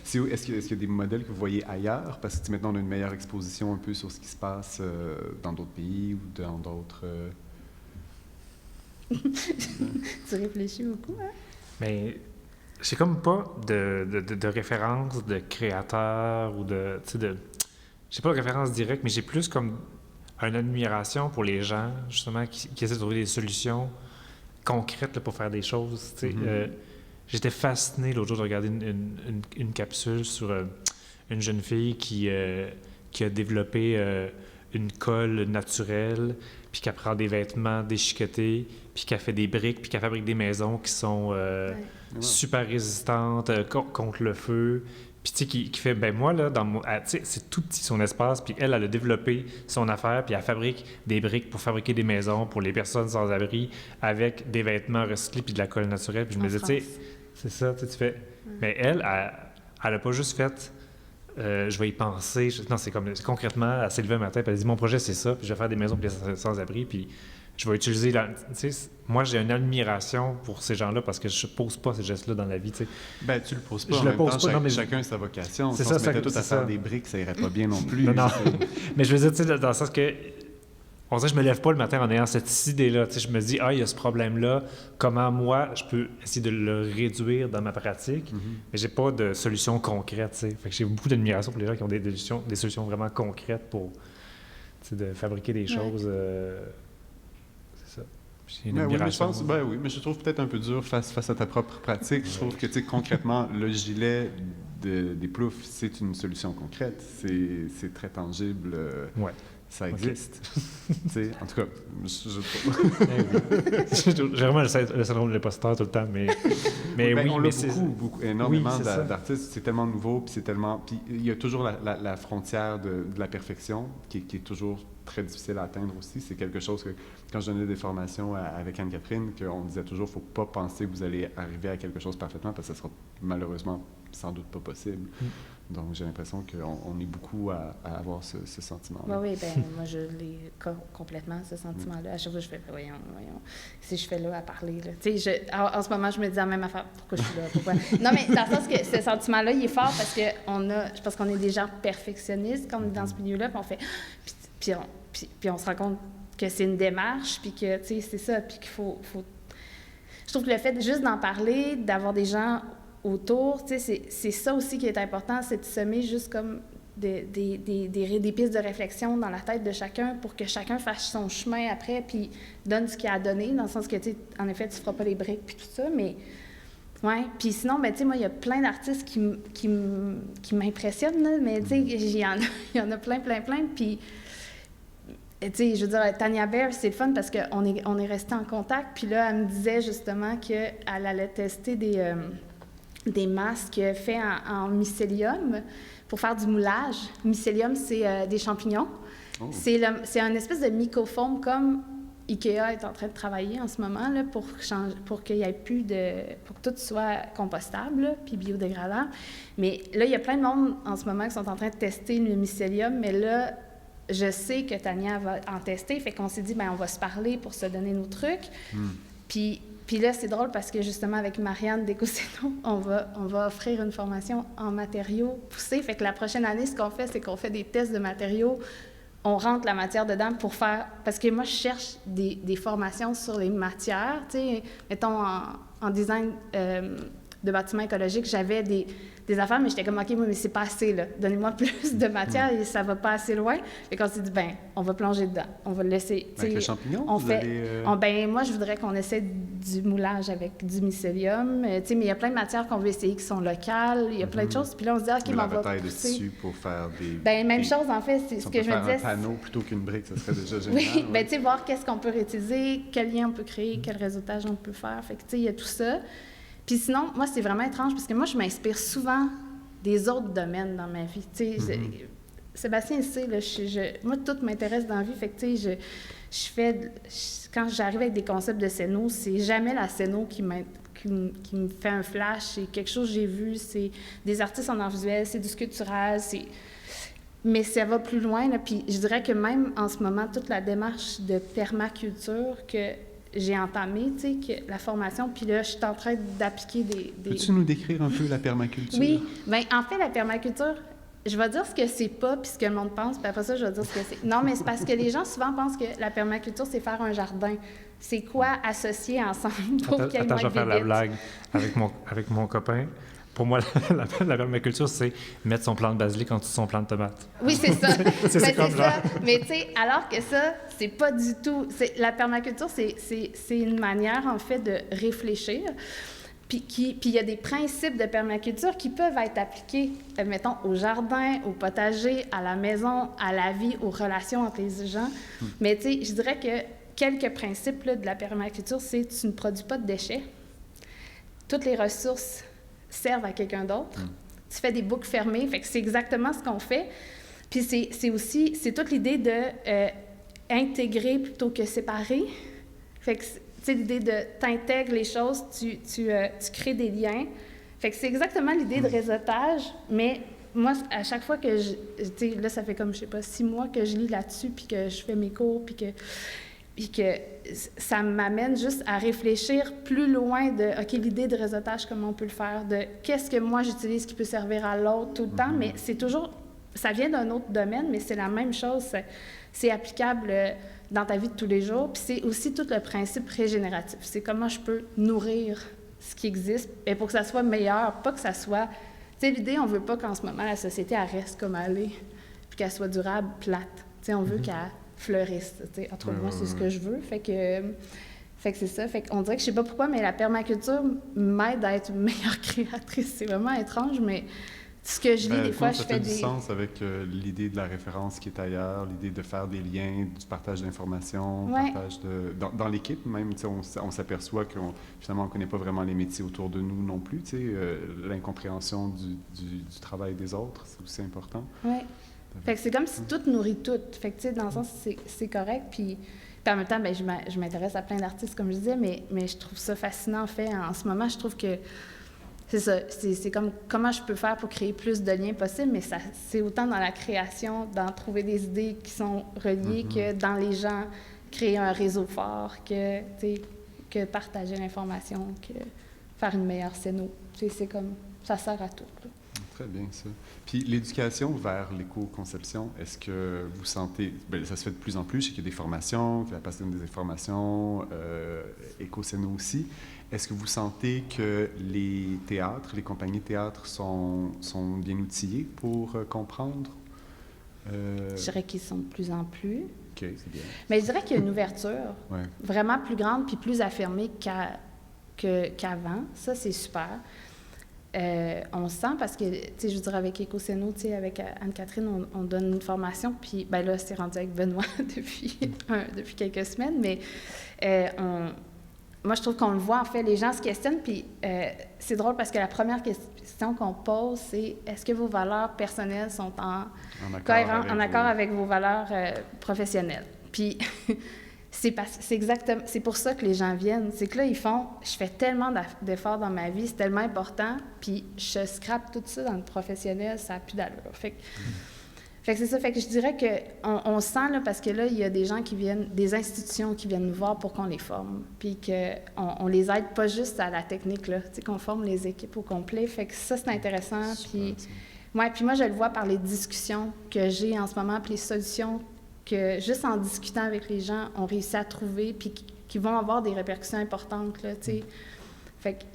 Est-ce qu'il y a des modèles que vous voyez ailleurs? Parce que maintenant, on a une meilleure exposition un peu sur ce qui se passe dans d'autres pays ou dans d'autres... Tu réfléchis beaucoup, hein? Mais j'ai comme pas de référence de créateur ou de... J'ai pas de référence directe, mais j'ai plus comme une admiration pour les gens, justement, qui essaient de trouver des solutions concrètes là, pour faire des choses. J'étais fasciné l'autre jour de regarder une capsule sur une jeune fille qui a développé une colle naturelle, puis qui prend des vêtements déchiquetés, puis qui a fait des briques, puis qui fabrique des maisons qui sont super résistantes contre le feu, Puis, tu sais, qui fait, ben moi, là, tu sais, c'est tout petit son espace, puis elle a développé son affaire, puis elle fabrique des briques pour fabriquer des maisons pour les personnes sans abri avec des vêtements recyclés puis de la colle naturelle. Puis je me disais, tu sais, c'est ça, tu fais. Mais elle a pas juste fait, je vais y penser. Non, c'est concrètement, elle s'est levée un matin, puis elle a dit, mon projet, c'est ça, puis je vais faire des maisons pour les sans-abri, puis je vais utiliser tu sais, moi, j'ai une admiration pour ces gens-là parce que je pose pas ces gestes-là dans la vie, tu sais. Ben, tu le poses pas. Je en le même pose temps, pas, non, mais chacun a sa vocation. c'est Si ça, on se mettait tous à c'est ça. faire des briques, ça irait pas bien non plus. Non. Mais je veux dire, tu sais, dans le sens que on dirait que je me lève pas le matin en ayant cette idée-là. Tu sais, je me dis, il y a ce problème-là. Comment moi, je peux essayer de le réduire dans ma pratique? Mais j'ai pas de solution concrète. Tu sais. Fait que j'ai beaucoup d'admiration pour les gens qui ont des solutions vraiment concrètes pour, tu sais, de fabriquer des choses. C'est ça. J'ai une Oui, mais je admiration. pense, oui, mais je trouve peut-être un peu dur face à ta propre pratique. Je trouve que, tu sais, concrètement, le gilet des ploufs, c'est une solution concrète. C'est très tangible. Ouais. Ça existe. Tu sais, en tout cas, J'ai vraiment le syndrome de l'imposteur tout le temps, mais ben, oui, on mais l'a beaucoup, énormément oui, c'est d'artistes. C'est tellement nouveau, puis il y a toujours la frontière de la perfection qui est toujours très difficile à atteindre aussi. C'est quelque chose que, quand je donnais des formations avec Anne-Catherine, qu'on disait toujours, il ne faut pas penser que vous allez arriver à quelque chose parfaitement, parce que ça sera malheureusement sans doute pas possible. Donc, j'ai l'impression qu'on est beaucoup à avoir ce sentiment-là. Oui, bien, moi, je l'ai complètement, ce sentiment-là. À chaque fois, je fais, voyons, si je fais là à parler, là. Tu sais, en ce moment, je me dis la même affaire. Pourquoi je suis là? Pourquoi? Non, mais dans le sens que ce sentiment-là, il est fort parce que je pense qu'on est des gens perfectionnistes quand on est dans ce milieu-là, puis on fait... Puis on se rend compte que c'est une démarche, puis que, tu sais, c'est ça, puis qu'il faut... Je trouve que le fait juste d'en parler, d'avoir des gens autour, tu sais, c'est ça aussi qui est important, c'est de semer juste comme des pistes de réflexion dans la tête de chacun pour que chacun fasse son chemin après, puis donne ce qu'il a à donner, dans le sens que, tu sais, en effet, tu ne feras pas les briques puis tout ça, mais... Oui, puis sinon, ben, tu sais, moi, il y a plein d'artistes qui m'impressionnent, là, mais tu sais, il y en a plein, puis... Tu sais, je veux dire, Tanya Bear, c'est le fun parce qu'on est resté en contact. Puis là, elle me disait justement qu'elle allait tester des masques faits en mycélium pour faire du moulage. Mycélium, c'est des champignons. Oh. C'est un espèce de mycofoam comme IKEA est en train de travailler en ce moment là, pour qu'il y ait plus pour que tout soit compostable là, puis biodégradable. Mais là, il y a plein de monde en ce moment qui sont en train de tester le mycélium, mais là, je sais que Tanya va en tester, fait qu'on s'est dit, bien, on va se parler pour se donner nos trucs. Puis là, c'est drôle parce que justement, avec Marianne Descoseno, on va offrir une formation en matériaux poussés. Fait que la prochaine année, ce qu'on fait, c'est qu'on fait des tests de matériaux. On rentre la matière dedans pour faire... Parce que moi, je cherche des formations sur les matières. Tu sais, mettons, en design de bâtiments écologiques, j'avais des affaires, mais j'étais comme, OK, mais c'est pas assez, là. Donnez-moi plus de matière et ça va pas assez loin. Et quand on s'est dit, ben, on va plonger dedans. On va le laisser. Avec les champignons, ben, moi, je voudrais qu'on essaie du moulage avec du mycélium. Tu sais, mais il y a plein de matières qu'on veut essayer qui sont locales. Il y a plein de choses. Puis là, on se dit, OK, mais on va pousser. De tissu pour faire des... Ben, même chose, en fait, c'est ce que je me disais. Un panneau plutôt qu'une brique, ça serait déjà génial. Oui, ben, tu sais, voir qu'est-ce qu'on peut réutiliser, quel lien on peut créer, quel réseautage on peut faire. Fait que, tu sais, il y a tout ça. Puis sinon, moi, c'est vraiment étrange parce que moi, je m'inspire souvent des autres domaines dans ma vie. Tu sais, Sébastien le sait, là, moi, tout m'intéresse dans la vie. Fait que, tu sais, quand j'arrive avec des concepts de scéno, c'est jamais la scéno qui me fait un flash. C'est quelque chose que j'ai vu, c'est des artistes en art visuel, c'est du sculptural, mais ça va plus loin. Là, puis je dirais que même en ce moment, toute la démarche de permaculture que j'ai entamé, tu sais, que la formation, puis là, je suis en train d'appliquer des... Peux-tu nous décrire un peu la permaculture? Oui, bien, en fait, la permaculture, je vais dire ce que c'est pas, puis ce que le monde pense, puis après ça, je vais dire ce que c'est. Non, mais c'est parce que les gens souvent pensent que la permaculture, c'est faire un jardin. C'est quoi associer ensemble pour qu'il y ait moins de je vais faire la blague avec mon copain. Pour moi, la permaculture, c'est mettre son plant de basilic en dessous de son plant de tomate. Oui, c'est ça. c'est comme ça. Mais tu sais, alors que ça, c'est pas du tout... La permaculture, c'est une manière, en fait, de réfléchir. Puis il y a des principes de permaculture qui peuvent être appliqués, mettons, au jardin, au potager, à la maison, à la vie, aux relations entre les gens. Mais tu sais, je dirais que quelques principes là, de la permaculture, c'est tu ne produis pas de déchets. Toutes les ressources servent à quelqu'un d'autre. tu fais des boucles fermées. Fait que c'est exactement ce qu'on fait. Puis c'est toute l'idée de intégrer plutôt que séparer. Fait que, tu sais, l'idée de t'intègres les choses, tu crées des liens. Fait que c'est exactement l'idée de réseautage, mais moi, à chaque fois que tu sais, là, ça fait comme, je sais pas, 6 mois que je lis là-dessus, puis que je fais mes cours, puis que ça m'amène juste à réfléchir plus loin de, OK, l'idée de réseautage, comment on peut le faire, de qu'est-ce que moi j'utilise qui peut servir à l'autre tout le temps, mais c'est toujours, ça vient d'un autre domaine, mais c'est la même chose, c'est applicable dans ta vie de tous les jours, puis c'est aussi tout le principe régénératif, c'est comment je peux nourrir ce qui existe, et pour que ça soit meilleur, pas que ça soit... Tu sais, l'idée, on veut pas qu'en ce moment, la société, elle reste comme elle est, puis qu'elle soit durable, plate. Tu sais, on veut qu'elle fleurisse. Tu sais, en tout cas, moi, c'est ce que je veux. Fait que c'est ça. Fait qu'on dirait que je sais pas pourquoi, mais la permaculture m'aide à être une meilleure créatrice. C'est vraiment étrange, mais ce que je lis, des fois, je fais des... Ça fait du sens avec l'idée de la référence qui est ailleurs, l'idée de faire des liens, du partage d'informations, partage de... Dans l'équipe, même, on s'aperçoit qu'on finalement, on connaît pas vraiment les métiers autour de nous non plus, l'incompréhension du travail des autres, c'est aussi important. Oui. Fait que c'est comme si tout nourrit tout. Fait que, tu sais, dans le sens, c'est correct, puis en même temps, ben, je m'intéresse à plein d'artistes, comme je disais, mais je trouve ça fascinant, en fait. En ce moment, je trouve que c'est ça, c'est comme comment je peux faire pour créer plus de liens possibles, mais c'est autant dans la création, dans trouver des idées qui sont reliées, que dans les gens, créer un réseau fort, que partager l'information, que faire une meilleure scéno. C'est comme, ça sert à tout, là. Très bien, ça. Puis l'éducation vers l'éco-conception, est-ce que vous sentez... Bien, ça se fait de plus en plus, je sais qu'il y a des formations, que la passion des formations, éco-scéno aussi. Est-ce que vous sentez que les théâtres, les compagnies de théâtre sont bien outillées pour comprendre? Je dirais qu'ils sont de plus en plus. OK, c'est bien. Mais je dirais qu'il y a une ouverture vraiment plus grande puis plus affirmée qu'avant. Ça, c'est super. On sent parce que, tu sais, je veux dire, avec Écocéno, tu sais, avec Anne-Catherine, on donne une formation, puis ben là, c'est rendu avec Benoît depuis quelques semaines, mais moi, je trouve qu'on le voit, en fait, les gens se questionnent, puis c'est drôle parce que la première question qu'on pose, c'est est-ce que vos valeurs personnelles sont en accord avec vos valeurs professionnelles? Puis c'est pour ça que les gens viennent. C'est que là, ils font, je fais tellement d'efforts dans ma vie, c'est tellement important, puis je scrape tout ça dans le professionnel, ça n'a plus d'allure. Fait que c'est ça. Fait que je dirais qu'on sent, là, parce que là, il y a des gens qui viennent, des institutions qui viennent nous voir pour qu'on les forme, puis qu'on les aide pas juste à la technique, là, tu sais, qu'on forme les équipes au complet. Fait que ça, c'est intéressant. Puis moi, je le vois par les discussions que j'ai en ce moment, puis les solutions que, juste en discutant avec les gens, on réussit à trouver, puis qui vont avoir des répercussions importantes, là, tu sais. Fait que,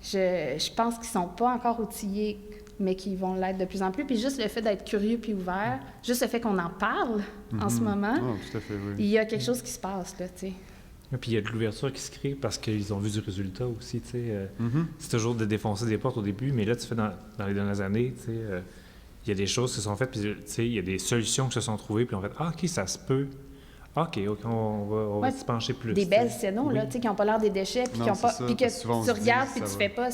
je pense qu'ils sont pas encore outillés, mais qui vont l'être de plus en plus. Puis juste le fait d'être curieux puis ouvert, juste le fait qu'on en parle en ce moment, tout à fait, oui. Il y a quelque chose qui se passe, là, tu sais. Et puis il y a de l'ouverture qui se crée parce qu'ils ont vu du résultat aussi, tu sais. C'est toujours de défoncer des portes au début, mais là, tu fais dans les dernières années, tu sais, il y a des choses qui se sont faites, puis tu sais, il y a des solutions qui se sont trouvées, puis on fait « Ah, OK, ça se peut. OK, on va s'y pencher plus. » Des belles scénos, là, tu sais, qui n'ont pas l'air des déchets, puis que tu regardes, puis tu fais pas...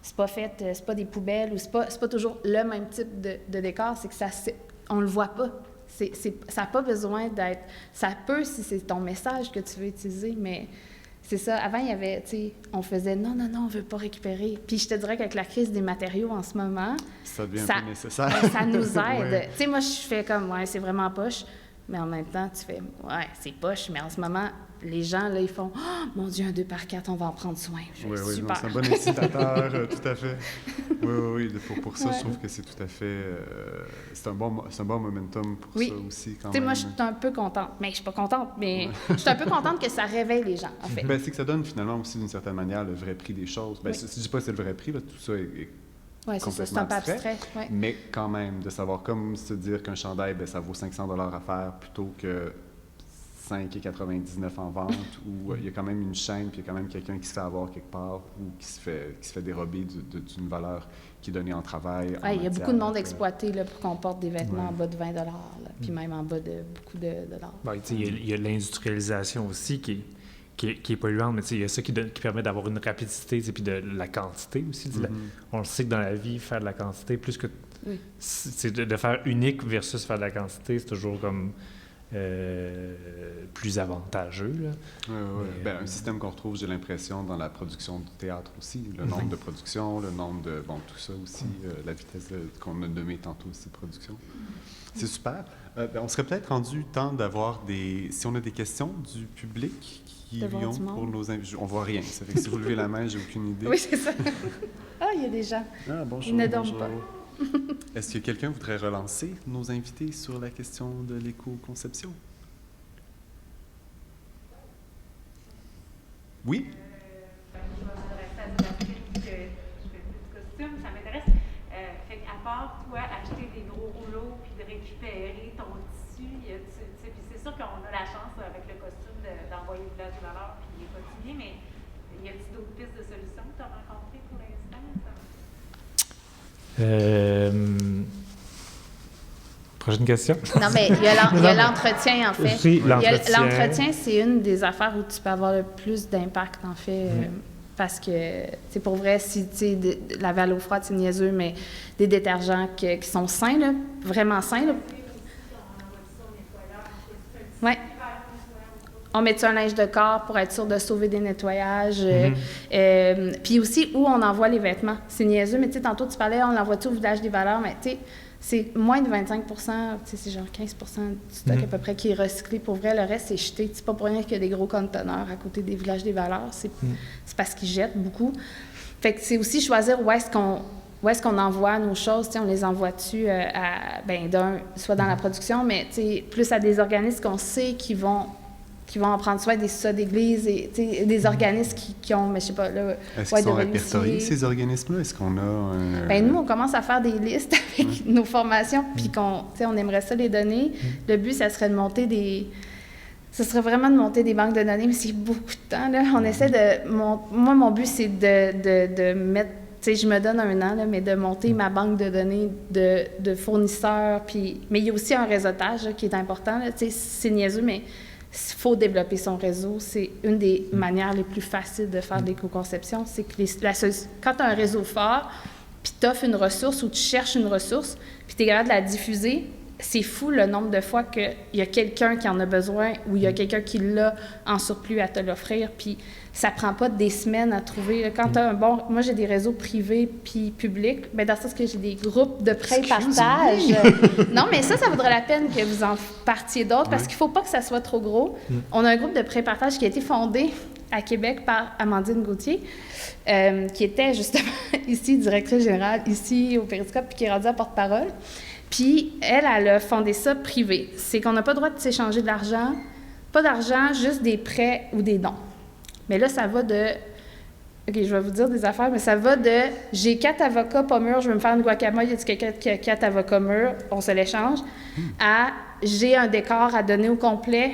C'est pas fait, c'est pas des poubelles, ou c'est pas toujours le même type de décor, c'est que on le voit pas. Ça n'a pas besoin d'être... Ça peut si c'est ton message que tu veux utiliser, mais c'est ça. Avant, il y avait, tu sais, on faisait non, on veut pas récupérer. Puis je te dirais qu'avec la crise des matériaux en ce moment... Ça devient un peu nécessaire. Ça nous aide. Tu sais, moi, je fais comme, c'est vraiment poche. Mais en même temps, tu fais, c'est poche, mais en ce moment, les gens, là, ils font « Oh, mon Dieu, un 2x4, on va en prendre soin. » Super. C'est un bon incitateur, tout à fait. Oui. Pour ça, je trouve que c'est tout à fait... c'est un bon momentum pour ça aussi, quand même. Tu sais, moi, je suis un peu contente. Mais je suis pas contente, mais je suis un peu contente que ça réveille les gens, en fait. Ben, c'est que ça donne finalement aussi, d'une certaine manière, le vrai prix des choses. Ben, si je dis pas que c'est le vrai prix, là, tout ça est oui, c'est un peu abstrait. Ouais. Mais quand même, de savoir, comme se dire qu'un chandail, ben, ça vaut 500 $ à faire plutôt que 5,99 en vente, où il y a quand même une chaîne, puis il y a quand même quelqu'un qui se fait avoir quelque part, ou qui se fait dérober d'une valeur qui est donnée en travail. Il y a beaucoup de monde exploité là, pour qu'on porte des vêtements en bas de 20 $, là, puis même en bas de beaucoup de dollars. Il y a l'industrialisation aussi qui qui est polluante, mais il y a ça qui permet d'avoir une rapidité, puis de la quantité aussi. On le sait que dans la vie, faire de la quantité, plus que... Oui. C'est de faire unique versus faire de la quantité, c'est toujours comme plus avantageux. Là. Un système qu'on retrouve, j'ai l'impression, dans la production du théâtre aussi. Le nombre de productions, le nombre de... Bon, tout ça aussi, la vitesse qu'on a nommée tantôt aussi de production. C'est super. On serait peut-être rendu temps d'avoir des... Si on a des questions du public qui viennent pour nos invités. On voit rien. Ça fait que si vous levez la main, j'ai aucune idée. Oui, c'est ça. Il y a des gens. Ah, bonjour. Ils ne dorment pas. Est-ce que quelqu'un voudrait relancer nos invités sur la question de l'éco-conception? Oui? Je vais m'adresser à Sébastien, que je fais plus de costume, ça m'intéresse. Fait qu'à part, toi, acheter des gros rouleaux puis de récupérer ton tissu, puis c'est sûr qu'on a la chance avec le costume d'envoyer au village des valeurs puis il est continué, mais y a-t-il d'autres pistes de solutions que tu as rencontrées pour l'instant? Prochaine question? Non, mais il y a l'entretien, en fait. Aussi, l'entretien, c'est une des affaires où tu peux avoir le plus d'impact, en fait. Parce que, c'est pour vrai, si, tu sais, laver à l'eau froide, c'est niaiseux, mais des détergents qui sont sains, là, vraiment sains, là. Oui. On met un linge de corps pour être sûr de sauver des nettoyages. Puis aussi, où on envoie les vêtements. C'est niaiseux, mais tu sais, tantôt, tu parlais, on l'envoie-tu au village des valeurs, mais tu sais, c'est moins de 25 %, tu sais, c'est genre 15 % du stock à peu près qui est recyclé. Pour vrai, le reste, c'est jeté. C'est pas pour rien qu'il y a des gros conteneurs à côté des villages des valeurs. C'est parce qu'ils jettent beaucoup. Fait que c'est aussi choisir où est-ce qu'on envoie nos choses. On les envoie-tu soit dans la production, mais plus à des organismes qu'on sait qui vont en prendre soin, des sociétés d'église, et des organismes qui ont, mais je sais pas, là... Est-ce qu'ils sont répertoriés, ces organismes-là? Est-ce qu'on a un... nous, on commence à faire des listes avec nos formations, puis on aimerait ça les donner. Le but, ça serait de monter ce serait vraiment de monter des banques de données, mais c'est beaucoup de temps, là. On essaie de... Moi, mon but, c'est de mettre... Tu sais, je me donne un an, là, mais de monter ma banque de données de fournisseurs, puis... Mais il y a aussi un réseautage là, qui est important, là. Tu sais, c'est niaiseux, mais... Il faut développer son réseau. C'est une des manières les plus faciles de faire de l'éco-conception. C'est que quand tu as un réseau fort, puis tu offres une ressource ou tu cherches une ressource, puis tu es capable de la diffuser, c'est fou le nombre de fois qu'il y a quelqu'un qui en a besoin ou il y a quelqu'un qui l'a en surplus à te l'offrir. Puis ça prend pas des semaines à trouver. Quand tu as moi, j'ai des réseaux privés puis publics. Bien, dans le sens que j'ai des groupes de prêt et partage. Non, mais ça vaudrait la peine que vous en partiez d'autres parce qu'il faut pas que ça soit trop gros. On a un groupe de prêt et partage qui a été fondé à Québec par Amandine Gauthier, qui était justement ici, directrice générale, ici au Périscope, puis qui est rendue à porte-parole. Puis, elle a fondé ça privé. C'est qu'on n'a pas le droit de s'échanger de l'argent. Pas d'argent, juste des prêts ou des dons. Mais là, ça va de... OK, je vais vous dire des affaires, mais ça va de... J'ai 4 avocats pas mûrs, je vais me faire une guacamole, y a-t-il quelqu'un qui a 4 avocats mûrs, on se l'échange, à j'ai un décor à donner au complet,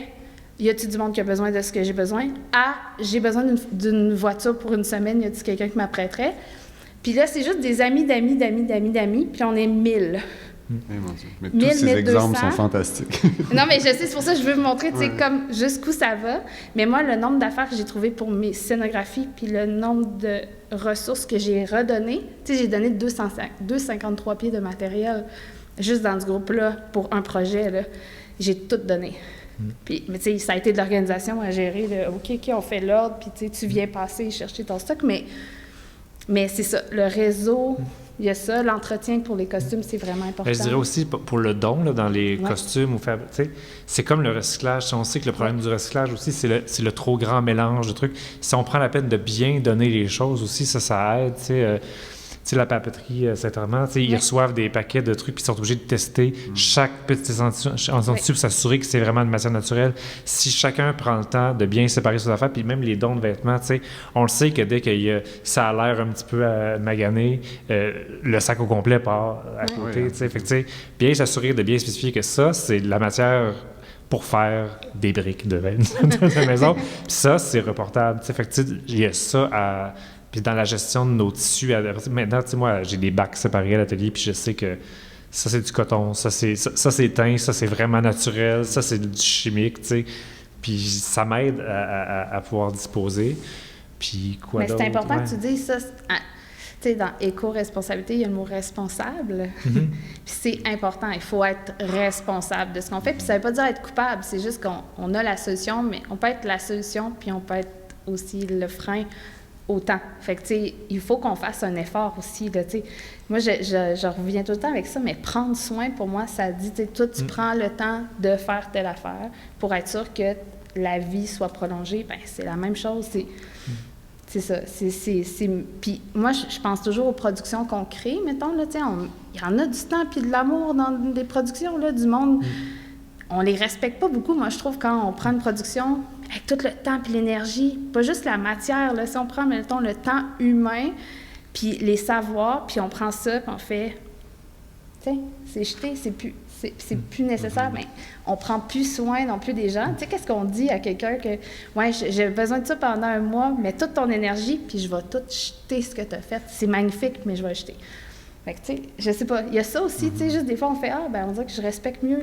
y a-t-il du monde qui a besoin de ce que j'ai besoin, à j'ai besoin d'une voiture pour une semaine, y a-t-il quelqu'un qui m'apprêterait. Puis là, c'est juste des amis d'amis, puis on est 1000. Mon Dieu. Mais tous ces exemples sont fantastiques. Non, mais je sais, c'est pour ça que je veux vous montrer, tu sais, comme jusqu'où ça va. Mais moi, le nombre d'affaires que j'ai trouvées pour mes scénographies, puis le nombre de ressources que j'ai redonnées, tu sais, j'ai donné 253 pieds de matériel juste dans ce groupe-là pour un projet, là. J'ai tout donné. Puis, mais tu sais, ça a été de l'organisation à gérer, là. OK, on fait l'ordre, puis tu sais, tu viens passer chercher ton stock, mais c'est ça, le réseau... Il y a ça, l'entretien pour les costumes, c'est vraiment important. Je dirais aussi pour le don là, dans les costumes, c'est comme le recyclage. On sait que le problème du recyclage aussi, c'est le trop grand mélange de trucs. Si on prend la peine de bien donner les choses aussi, ça aide. Tu sais, la papeterie Saint-Armand, ils reçoivent des paquets de trucs puis ils sont obligés de tester chaque petit échantillon dessus pour s'assurer que c'est vraiment de matière naturelle. Si chacun prend le temps de bien séparer ses affaires, puis même les dons de vêtements, on le sait que dès que ça a l'air un petit peu magané, le sac au complet part à côté. Fait que, bien s'assurer de bien spécifier que ça, c'est de la matière pour faire des briques de la maison. Puis ça, c'est reportable. Fait que il y a ça à... Puis dans la gestion de nos tissus, maintenant, tu sais, moi, j'ai des bacs séparés à l'atelier, puis je sais que ça, c'est du coton, ça, c'est teint, ça, c'est vraiment naturel, ça, c'est du chimique, tu sais. Puis ça m'aide à pouvoir disposer. Puis quoi Mais d'autre? c'est important Ouais. que tu dises ça. Tu sais, dans éco-responsabilité, il y a le mot responsable. Puis c'est important, il faut être responsable de ce qu'on fait. Puis ça veut pas dire être coupable, c'est juste qu'on a la solution, mais on peut être la solution, puis on peut être aussi le frein autant. Fait que, tu sais, il faut qu'on fasse un effort aussi, là, tu sais. Moi, je reviens tout le temps avec ça, mais prendre soin, pour moi, ça dit, tu sais, toi, tu prends le temps de faire telle affaire pour être sûr que la vie soit prolongée. Bien, c'est la même chose, c'est ça. Puis moi, je pense toujours aux productions qu'on crée, mettons, là, tu sais, il y en a du temps puis de l'amour dans des productions, là, du monde. On les respecte pas beaucoup, moi, je trouve, quand on prend une production avec tout le temps puis l'énergie, pas juste la matière, là, si on prend, mettons, le temps humain puis les savoirs, puis on prend ça puis on fait, tu sais, c'est jeté, c'est plus nécessaire, mais on prend plus soin non plus des gens. Tu sais, qu'est-ce qu'on dit à quelqu'un que, ouais, j'ai besoin de ça pendant un mois, mets toute ton énergie, puis je vais tout jeter ce que tu as fait. C'est magnifique, mais je vais le jeter. Fait que, tu sais, je sais pas, il y a ça aussi, tu sais, juste des fois, on fait, on dirait que je respecte mieux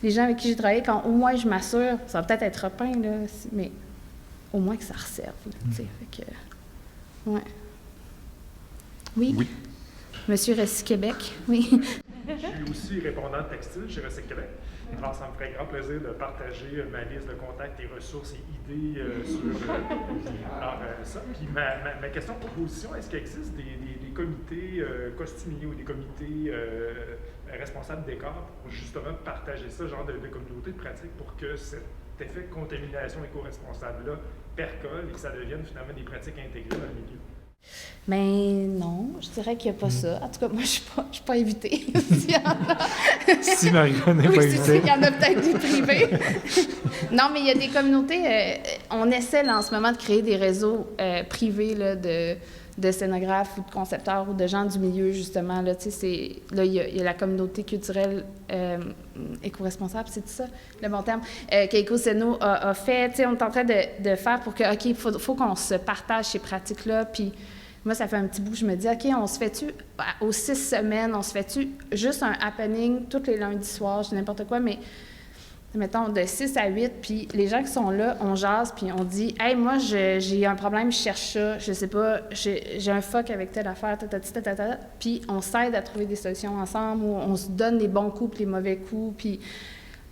les gens avec qui j'ai travaillé quand au moins je m'assure, ça va peut-être être repeint, là, mais au moins que ça resserve, là, tu sais, fait que, ouais. Oui? Monsieur Recyc Québec, oui. Je suis aussi répondant textile chez Recyc Québec. Alors, ça me ferait grand plaisir de partager ma liste de contacts et ressources et idées sur ça. Puis ma question de proposition, est-ce qu'il existe des comités costumiers ou des comités responsables décor pour justement partager ça, genre de communauté de pratique pour que cet effet de contamination éco-responsable-là percole et que ça devienne finalement des pratiques intégrées dans le milieu? Mais non, je dirais qu'il n'y a pas ça. En tout cas, moi, je ne suis pas invitée. Si Marie-Claude n'est pas c'est sûr invitée. qu'il y en a peut-être des privés. Non, mais il y a des communautés. On essaie là, en ce moment de créer des réseaux privés là, de scénographes ou de concepteurs ou de gens du milieu, justement. Là, il y a la communauté culturelle éco-responsable, c'est ça, le bon terme, qu'Éco-Céno a fait. On est en train de faire pour que, OK, il faut qu'on se partage ces pratiques-là. Puis moi, ça fait un petit bout que je me dis, OK, on se fait-tu, aux 6 semaines, on se fait-tu juste un happening tous les lundis soirs, je dis n'importe quoi, mais mettons, de 6 à 8, puis les gens qui sont là, on jase, puis on dit « Hey, moi, j'ai un problème, je cherche ça, je sais pas, j'ai un fuck avec telle affaire, puis on s'aide à trouver des solutions ensemble, ou on se donne les bons coups puis les mauvais coups, puis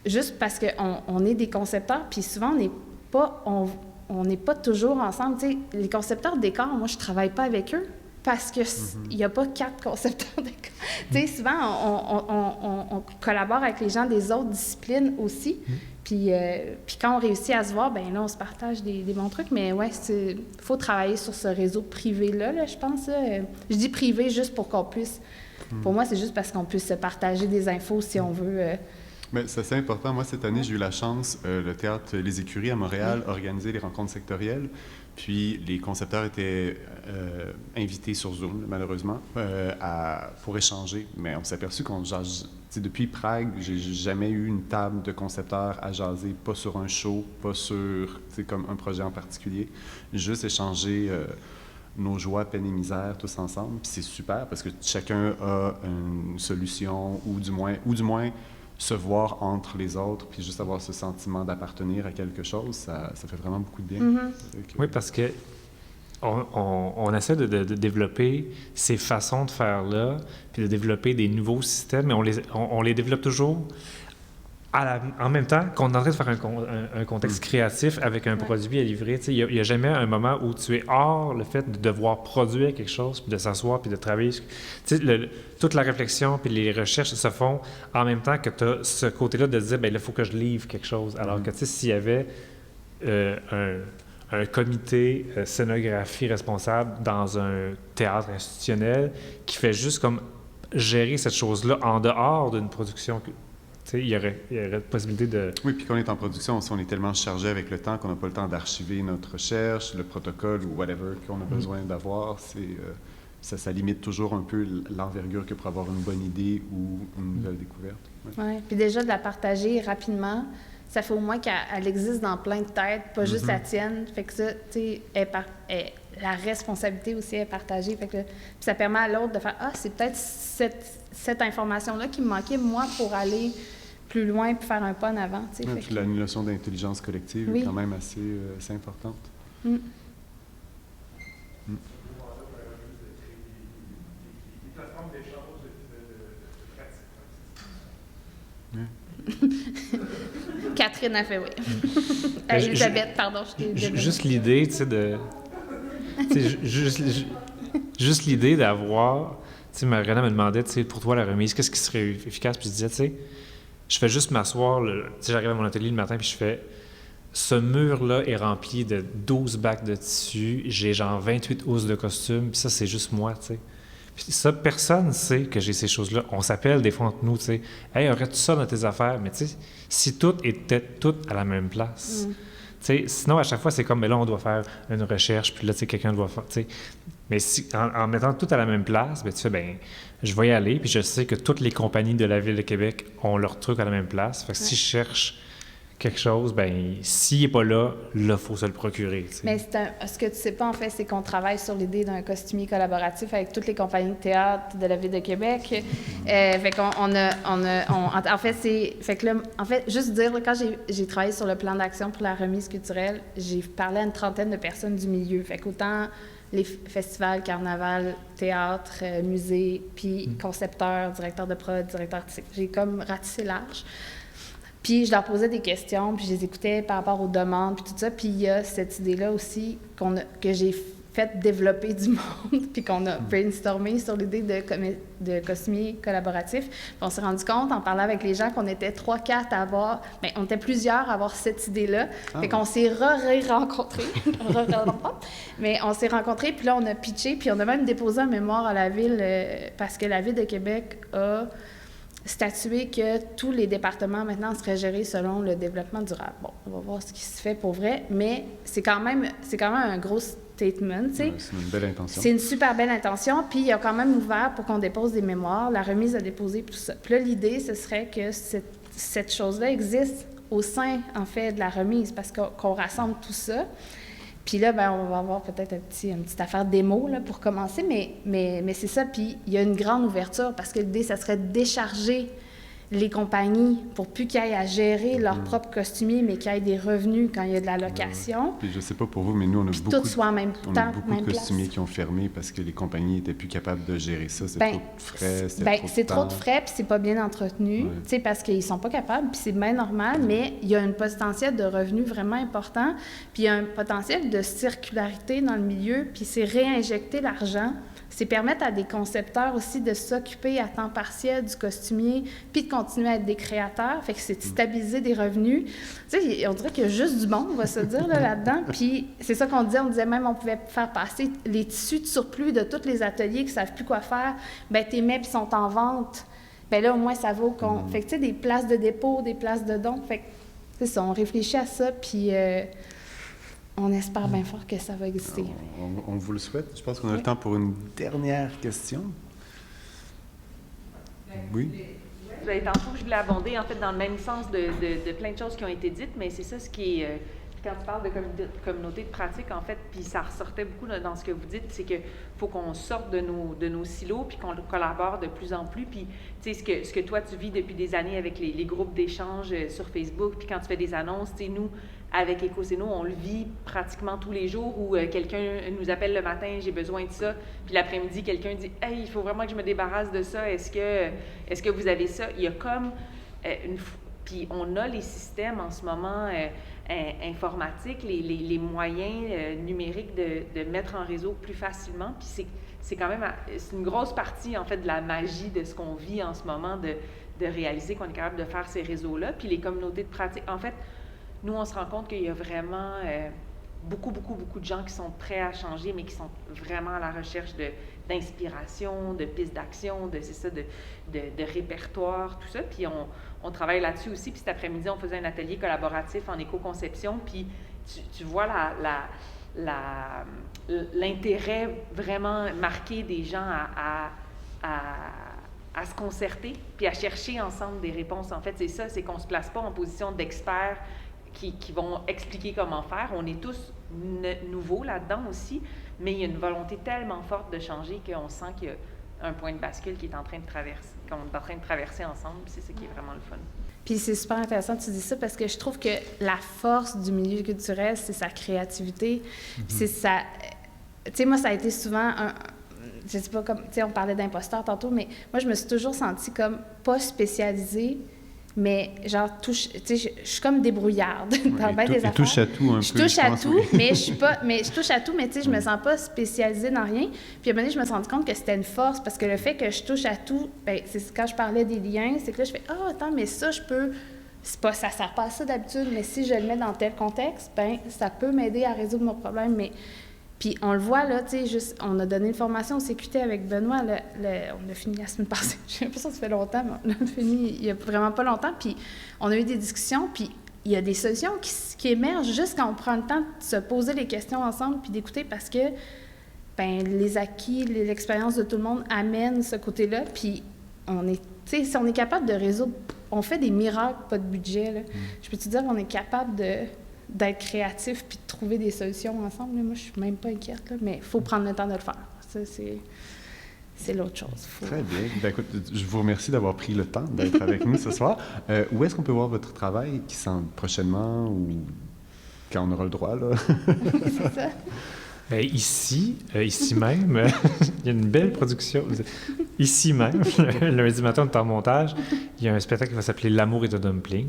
juste parce qu'on est des concepteurs, puis souvent, on n'est pas toujours ensemble. Tu sais, les concepteurs de décor, moi, je travaille pas avec eux, parce qu'il n'y a pas 4 concepteurs de décor. Tu sais, souvent, on collabore avec les gens des autres disciplines aussi. Puis quand on réussit à se voir, bien là, on se partage des bons trucs. Mais ouais, il faut travailler sur ce réseau privé-là, là, je pense. Là. Je dis privé juste pour qu'on puisse... Pour moi, c'est juste parce qu'on puisse se partager des infos si on veut... Mais c'est assez important. Moi, cette année, j'ai eu la chance, le théâtre Les Écuries à Montréal, organiser les rencontres sectorielles. Puis les concepteurs étaient invités sur Zoom, malheureusement, pour échanger. Mais on s'est aperçu qu'on jase. Depuis Prague, j'ai jamais eu une table de concepteurs à jaser, pas sur un show, pas sur comme un projet en particulier. Juste échanger nos joies, peines et misères tous ensemble. Puis c'est super parce que chacun a une solution ou du moins se voir entre les autres, puis juste avoir ce sentiment d'appartenir à quelque chose, ça fait vraiment beaucoup de bien. Oui, parce que on essaie de développer ces façons de faire là, puis de développer des nouveaux systèmes, mais on les développe toujours en même temps qu'on est en train de faire un contexte créatif avec un produit à livrer. Il n'y a jamais un moment où tu es hors le fait de devoir produire quelque chose, puis de s'asseoir, puis de travailler. Toute la réflexion puis les recherches se font en même temps que tu as ce côté-là de dire, bien, il faut que je livre quelque chose. Alors que, s'il y avait un comité scénographie responsable dans un théâtre institutionnel qui fait juste comme gérer cette chose-là en dehors d'une production... Il y aurait possibilité de... Oui, puis quand on est en production, on est tellement chargé avec le temps qu'on n'a pas le temps d'archiver notre recherche, le protocole ou whatever qu'on a besoin d'avoir. Ça limite toujours un peu l'envergure que pour avoir une bonne idée ou une nouvelle découverte. Oui, puis déjà de la partager rapidement, ça fait au moins qu'elle existe dans plein de têtes, pas juste la tienne. Fait que ça, tu sais, la responsabilité aussi est partagée. Fait que, puis ça permet à l'autre de faire « Ah, c'est peut-être cette information-là qui me manquait, moi, pour aller plus loin puis faire un pas en avant. Tu sais, Ouais, fait puis que- la notion d'intelligence collective Oui. est quand même assez importante. Mm. Des plateformes d'échange de pratiques. Catherine a fait oui. Je- Elisabeth, pardon, je t'ai deviné. Juste l'idée, tu sais, tu sais, juste l'idée d'avoir... Tu sais, Mariana me demandait, tu sais, pour toi, la remise, qu'est-ce qui serait efficace? Puis je disais, tu sais, je fais juste m'asseoir, tu sais, j'arrive à mon atelier le matin, puis je fais... Ce mur-là est rempli de 12 bacs de tissu, j'ai genre 28 housses de costumes, puis ça, c'est juste moi, tu sais. Puis ça, personne ne sait que j'ai ces choses-là. On s'appelle des fois entre nous, tu sais. « Hey, aurais-tu ça dans tes affaires? » Mais tu sais, si tout était tout à la même place... Tu sais, sinon, à chaque fois, c'est comme, mais là, on doit faire une recherche, puis là, tu sais, quelqu'un doit faire, tu sais. Mais si, en mettant tout à la même place, ben, tu fais, ben, je vais y aller, puis je sais que toutes les compagnies de la Ville de Québec ont leur truc à la même place. Fait que si je cherche quelque chose, ben, s'il n'est pas là, il faut se le procurer, tu sais. Mais ce que tu sais pas, en fait, c'est qu'on travaille sur l'idée d'un costumier collaboratif avec toutes les compagnies de théâtre de la Ville de Québec. Fait qu'on en fait, fait que là, en fait, juste dire, là, quand j'ai travaillé sur le plan d'action pour la remise culturelle, j'ai parlé à une trentaine de personnes du milieu. Fait qu'autant les festivals, carnaval, théâtre, musée, puis concepteurs, directeurs de prod, directeurs artistiques. J'ai comme ratissé large. Puis je leur posais des questions, puis je les écoutais par rapport aux demandes, puis tout ça. Puis il y a cette idée-là aussi que j'ai fait développer du monde, puis qu'on a brainstormé sur l'idée de costumier collaboratif. Puis on s'est rendu compte, en parlant avec les gens, qu'on était 3-4 à avoir... Bien, on était plusieurs à avoir cette idée-là. Fait qu'on s'est rencontrés. Mais on s'est rencontrés, puis là, on a pitché, puis on a même déposé un mémoire à la Ville, parce que la Ville de Québec a statuer que tous les départements maintenant seraient gérés selon le développement durable. Bon, on va voir ce qui se fait pour vrai, mais c'est quand même un gros statement, tu sais. Ouais, c'est une belle intention. C'est une super belle intention, puis il a quand même ouvert pour qu'on dépose des mémoires, la remise à déposer, puis tout ça. Puis là, l'idée, ce serait que cette chose-là existe au sein, en fait, de la remise, parce qu'on rassemble tout ça. Puis là, ben, on va avoir peut-être une petite affaire démo là, pour commencer, mais c'est ça. Puis il y a une grande ouverture parce que l'idée, ça serait de décharger les compagnies pour plus qu'ils aillent à gérer leur propre costumier, mais qu'ils aient des revenus quand il y a de la location. Puis je sais pas pour vous, mais nous, on a Puis beaucoup, tout soit en même on a temps, beaucoup même de costumiers place. qui ont fermé parce que les compagnies étaient plus capables de gérer ça. C'est Ben, trop de frais, c'est trop de temps. frais, puis c'est pas bien entretenu, Ouais. tu sais, parce qu'ils sont pas capables, puis c'est bien normal, mais il y a un potentiel de revenus vraiment important, puis il y a un potentiel de circularité dans le milieu, puis c'est réinjecter l'argent, c'est permettre à des concepteurs aussi de s'occuper à temps partiel du costumier, puis de continuer à être des créateurs, fait que c'est de stabiliser des revenus. Tu sais, on dirait qu'il y a juste du bon, on va se dire, là-dedans, puis c'est ça qu'on disait même, on pouvait faire passer les tissus de surplus de tous les ateliers qui savent plus quoi faire, ben t'es mets puis sont en vente, ben là, au moins, ça vaut qu'on... Fait que, tu sais, des places de dépôt, des places de dons, fait que, c'est ça, on réfléchit à ça, puis on espère bien fort que ça va exister. On vous le souhaite. Je pense qu'on a le temps pour une dernière question. Oui. Ben, tantôt, je voulais abonder en fait dans le même sens de plein de choses qui ont été dites, mais c'est ça ce qui est. Quand tu parles de communauté de pratique, en fait, puis ça ressortait beaucoup dans ce que vous dites, c'est qu'il faut qu'on sorte de nos silos, puis qu'on collabore de plus en plus. Puis, tu sais, ce que toi, tu vis depuis des années avec les groupes d'échange sur Facebook, puis quand tu fais des annonces, tu sais, nous, avec Écocéno, on le vit pratiquement tous les jours où quelqu'un nous appelle le matin, j'ai besoin de ça, puis l'après-midi, quelqu'un dit « Hey, il faut vraiment que je me débarrasse de ça, est-ce que vous avez ça? » Il y a comme puis on a les systèmes en ce moment informatiques, les moyens numériques de mettre en réseau plus facilement, puis c'est quand même c'est une grosse partie en fait de la magie de ce qu'on vit en ce moment, de réaliser qu'on est capable de faire ces réseaux-là, puis les communautés de pratique. En fait, nous, on se rend compte qu'il y a vraiment beaucoup de gens qui sont prêts à changer, mais qui sont vraiment à la recherche d'inspiration, de pistes d'action, de répertoire, tout ça. Puis on travaille là-dessus aussi. Puis cet après-midi, on faisait un atelier collaboratif en éco-conception. Puis tu vois l'intérêt vraiment marqué des gens à se concerter, puis à chercher ensemble des réponses. En fait, c'est ça, c'est qu'on ne se place pas en position d'experts qui vont expliquer comment faire. On est tous nouveaux là-dedans aussi, mais il y a une volonté tellement forte de changer qu'on sent qu'il y a un point de bascule qu'on est en train de traverser ensemble. C'est ce qui est vraiment le fun. Puis c'est super intéressant que tu dis ça parce que je trouve que la force du milieu culturel, c'est sa créativité. Puis c'est ça. Tu sais, moi, ça a été souvent je sais pas, comme, tu sais, on parlait d'imposteurs tantôt, mais moi, je me suis toujours sentie comme pas spécialisée, mais genre, tu sais, je suis comme débrouillarde dans bien des affaires. Tu touches à tout un peu. Je touche à tout, mais je touche à tout, mais tu sais, je me sens pas spécialisée dans rien. Puis à un moment donné, je me suis rendu compte que c'était une force, parce que le fait que je touche à tout, ben c'est quand je parlais des liens, c'est que là, je fais « Ah, attends, mais ça, je peux... » ça sert pas à ça d'habitude, mais si je le mets dans tel contexte, ben ça peut m'aider à résoudre mon problème, mais... Puis on le voit, là, tu sais, on a donné une formation au CQT avec Benoît, on a fini la semaine passée, j'ai l'impression que ça fait longtemps, mais on a fini il y a vraiment pas longtemps, puis on a eu des discussions, puis il y a des solutions qui émergent juste quand on prend le temps de se poser les questions ensemble puis d'écouter, parce que, ben les acquis, l'expérience de tout le monde amènent ce côté-là, puis on est, tu sais, si on est capable de résoudre, on fait des miracles, pas de budget, là. Je peux te dire qu'on est capable d'être créatif puis de trouver des solutions ensemble. Là, moi, je suis même pas inquiète, là, mais il faut prendre le temps de le faire. Ça, c'est l'autre chose. Très bien. Ben, écoute, je vous remercie d'avoir pris le temps d'être avec nous ce soir. Où est-ce qu'on peut voir votre travail qui sent prochainement ou quand on aura le droit, là? C'est ça. Ici même, il y a une belle production. Ici même, le lundi matin, on est en montage. Il y a un spectacle qui va s'appeler L'amour est un dumpling,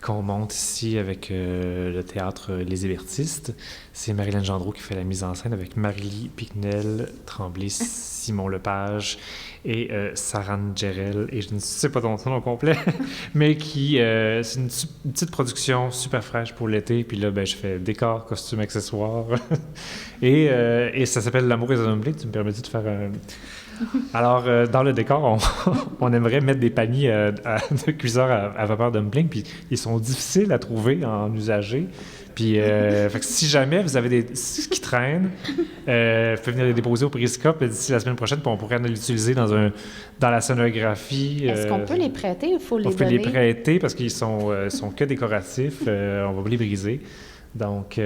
qu'on monte ici avec le théâtre Les Hébertistes. C'est Marilyn Gendreau qui fait la mise en scène avec Marie-Lie Piquenel, Tremblay, Simon Lepage et Saran Gerel, et je ne sais pas son nom complet, mais c'est une petite production super fraîche pour l'été. Puis là, ben, je fais décor, costumes, accessoires. et ça s'appelle L'amour est un dumpling. Tu me permets de faire un... Alors, dans le décor, on aimerait mettre des paniers de cuiseur à vapeur dumpling, puis ils sont difficiles à trouver en usager. Puis, fait que si jamais vous avez des qui traînent, vous pouvez venir les déposer au Périscope d'ici la semaine prochaine, puis on pourrait l'utiliser dans la scénographie. Est-ce qu'on peut les prêter ou il faut les donner? On peut les prêter parce qu'ils sont que décoratifs. On va pas les briser. Donc,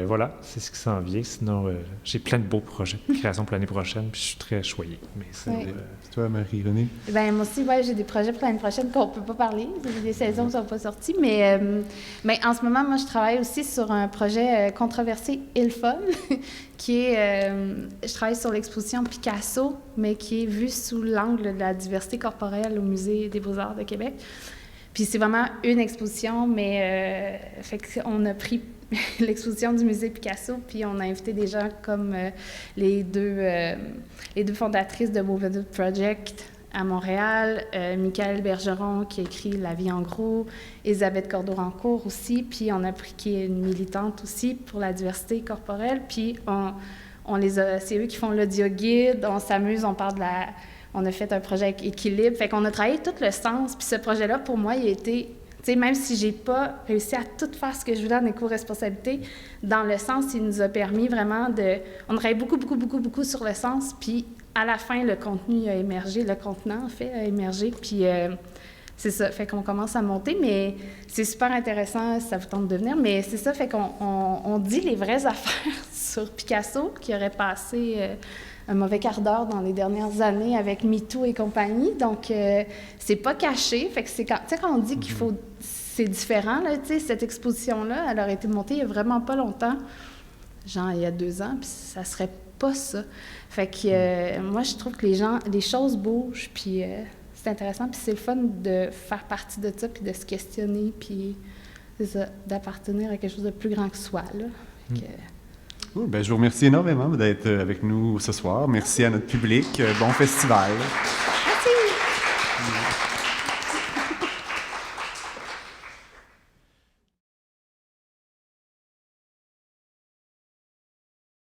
voilà, c'est ce qui s'en vient. Sinon, j'ai plein de beaux projets de création pour l'année prochaine, puis je suis très choyée. Mais c'est toi, Marie-Renée? Ben moi aussi, ouais, j'ai des projets pour l'année prochaine qu'on ne peut pas parler. J'ai des saisons qui ne sont pas sorties. Mais en ce moment, moi, je travaille aussi sur un projet controversé et le fun, qui est... je travaille sur l'exposition Picasso, mais qui est vue sous l'angle de la diversité corporelle au Musée des Beaux-Arts de Québec. Puis c'est vraiment une exposition, mais fait qu'on a pris l'exposition du musée Picasso, puis on a invité des gens comme les deux fondatrices de Woven Project à Montréal, Michaëlle Bergeron qui a écrit La vie en gros, Elisabeth Cordeau-Rancourt aussi, puis on a pris qui est une militante aussi pour la diversité corporelle, puis c'est eux qui font l'audio guide, on s'amuse, on parle on a fait un projet avec Équilibre. Fait qu'on a travaillé tout le sens. Puis ce projet-là, pour moi, il a été... Tu sais, même si j'ai pas réussi à tout faire ce que je voulais en éco-responsabilité, dans le sens, il nous a permis vraiment de... On travaille beaucoup, beaucoup, beaucoup, beaucoup sur le sens. Puis à la fin, le contenu a émergé. Le contenant, en fait, a émergé. Puis c'est ça. Fait qu'on commence à monter. Mais c'est super intéressant si ça vous tente de venir. Mais c'est ça. Fait qu'on dit les vraies affaires sur Picasso, qui aurait passé... un mauvais quart d'heure dans les dernières années avec MeToo et compagnie. Donc, c'est pas caché. Fait que c'est quand on dit qu'il faut... C'est différent, là, tu sais, cette exposition-là, elle aurait été montée il y a vraiment pas longtemps, genre il y a 2 ans, puis ça serait pas ça. Fait que moi, je trouve que les choses bougent, puis c'est intéressant, puis c'est le fun de faire partie de ça, puis de se questionner, puis c'est ça, d'appartenir à quelque chose de plus grand que soi, là. Fait que, ben, je vous remercie énormément d'être avec nous ce soir. Merci à notre public. Bon festival. Merci.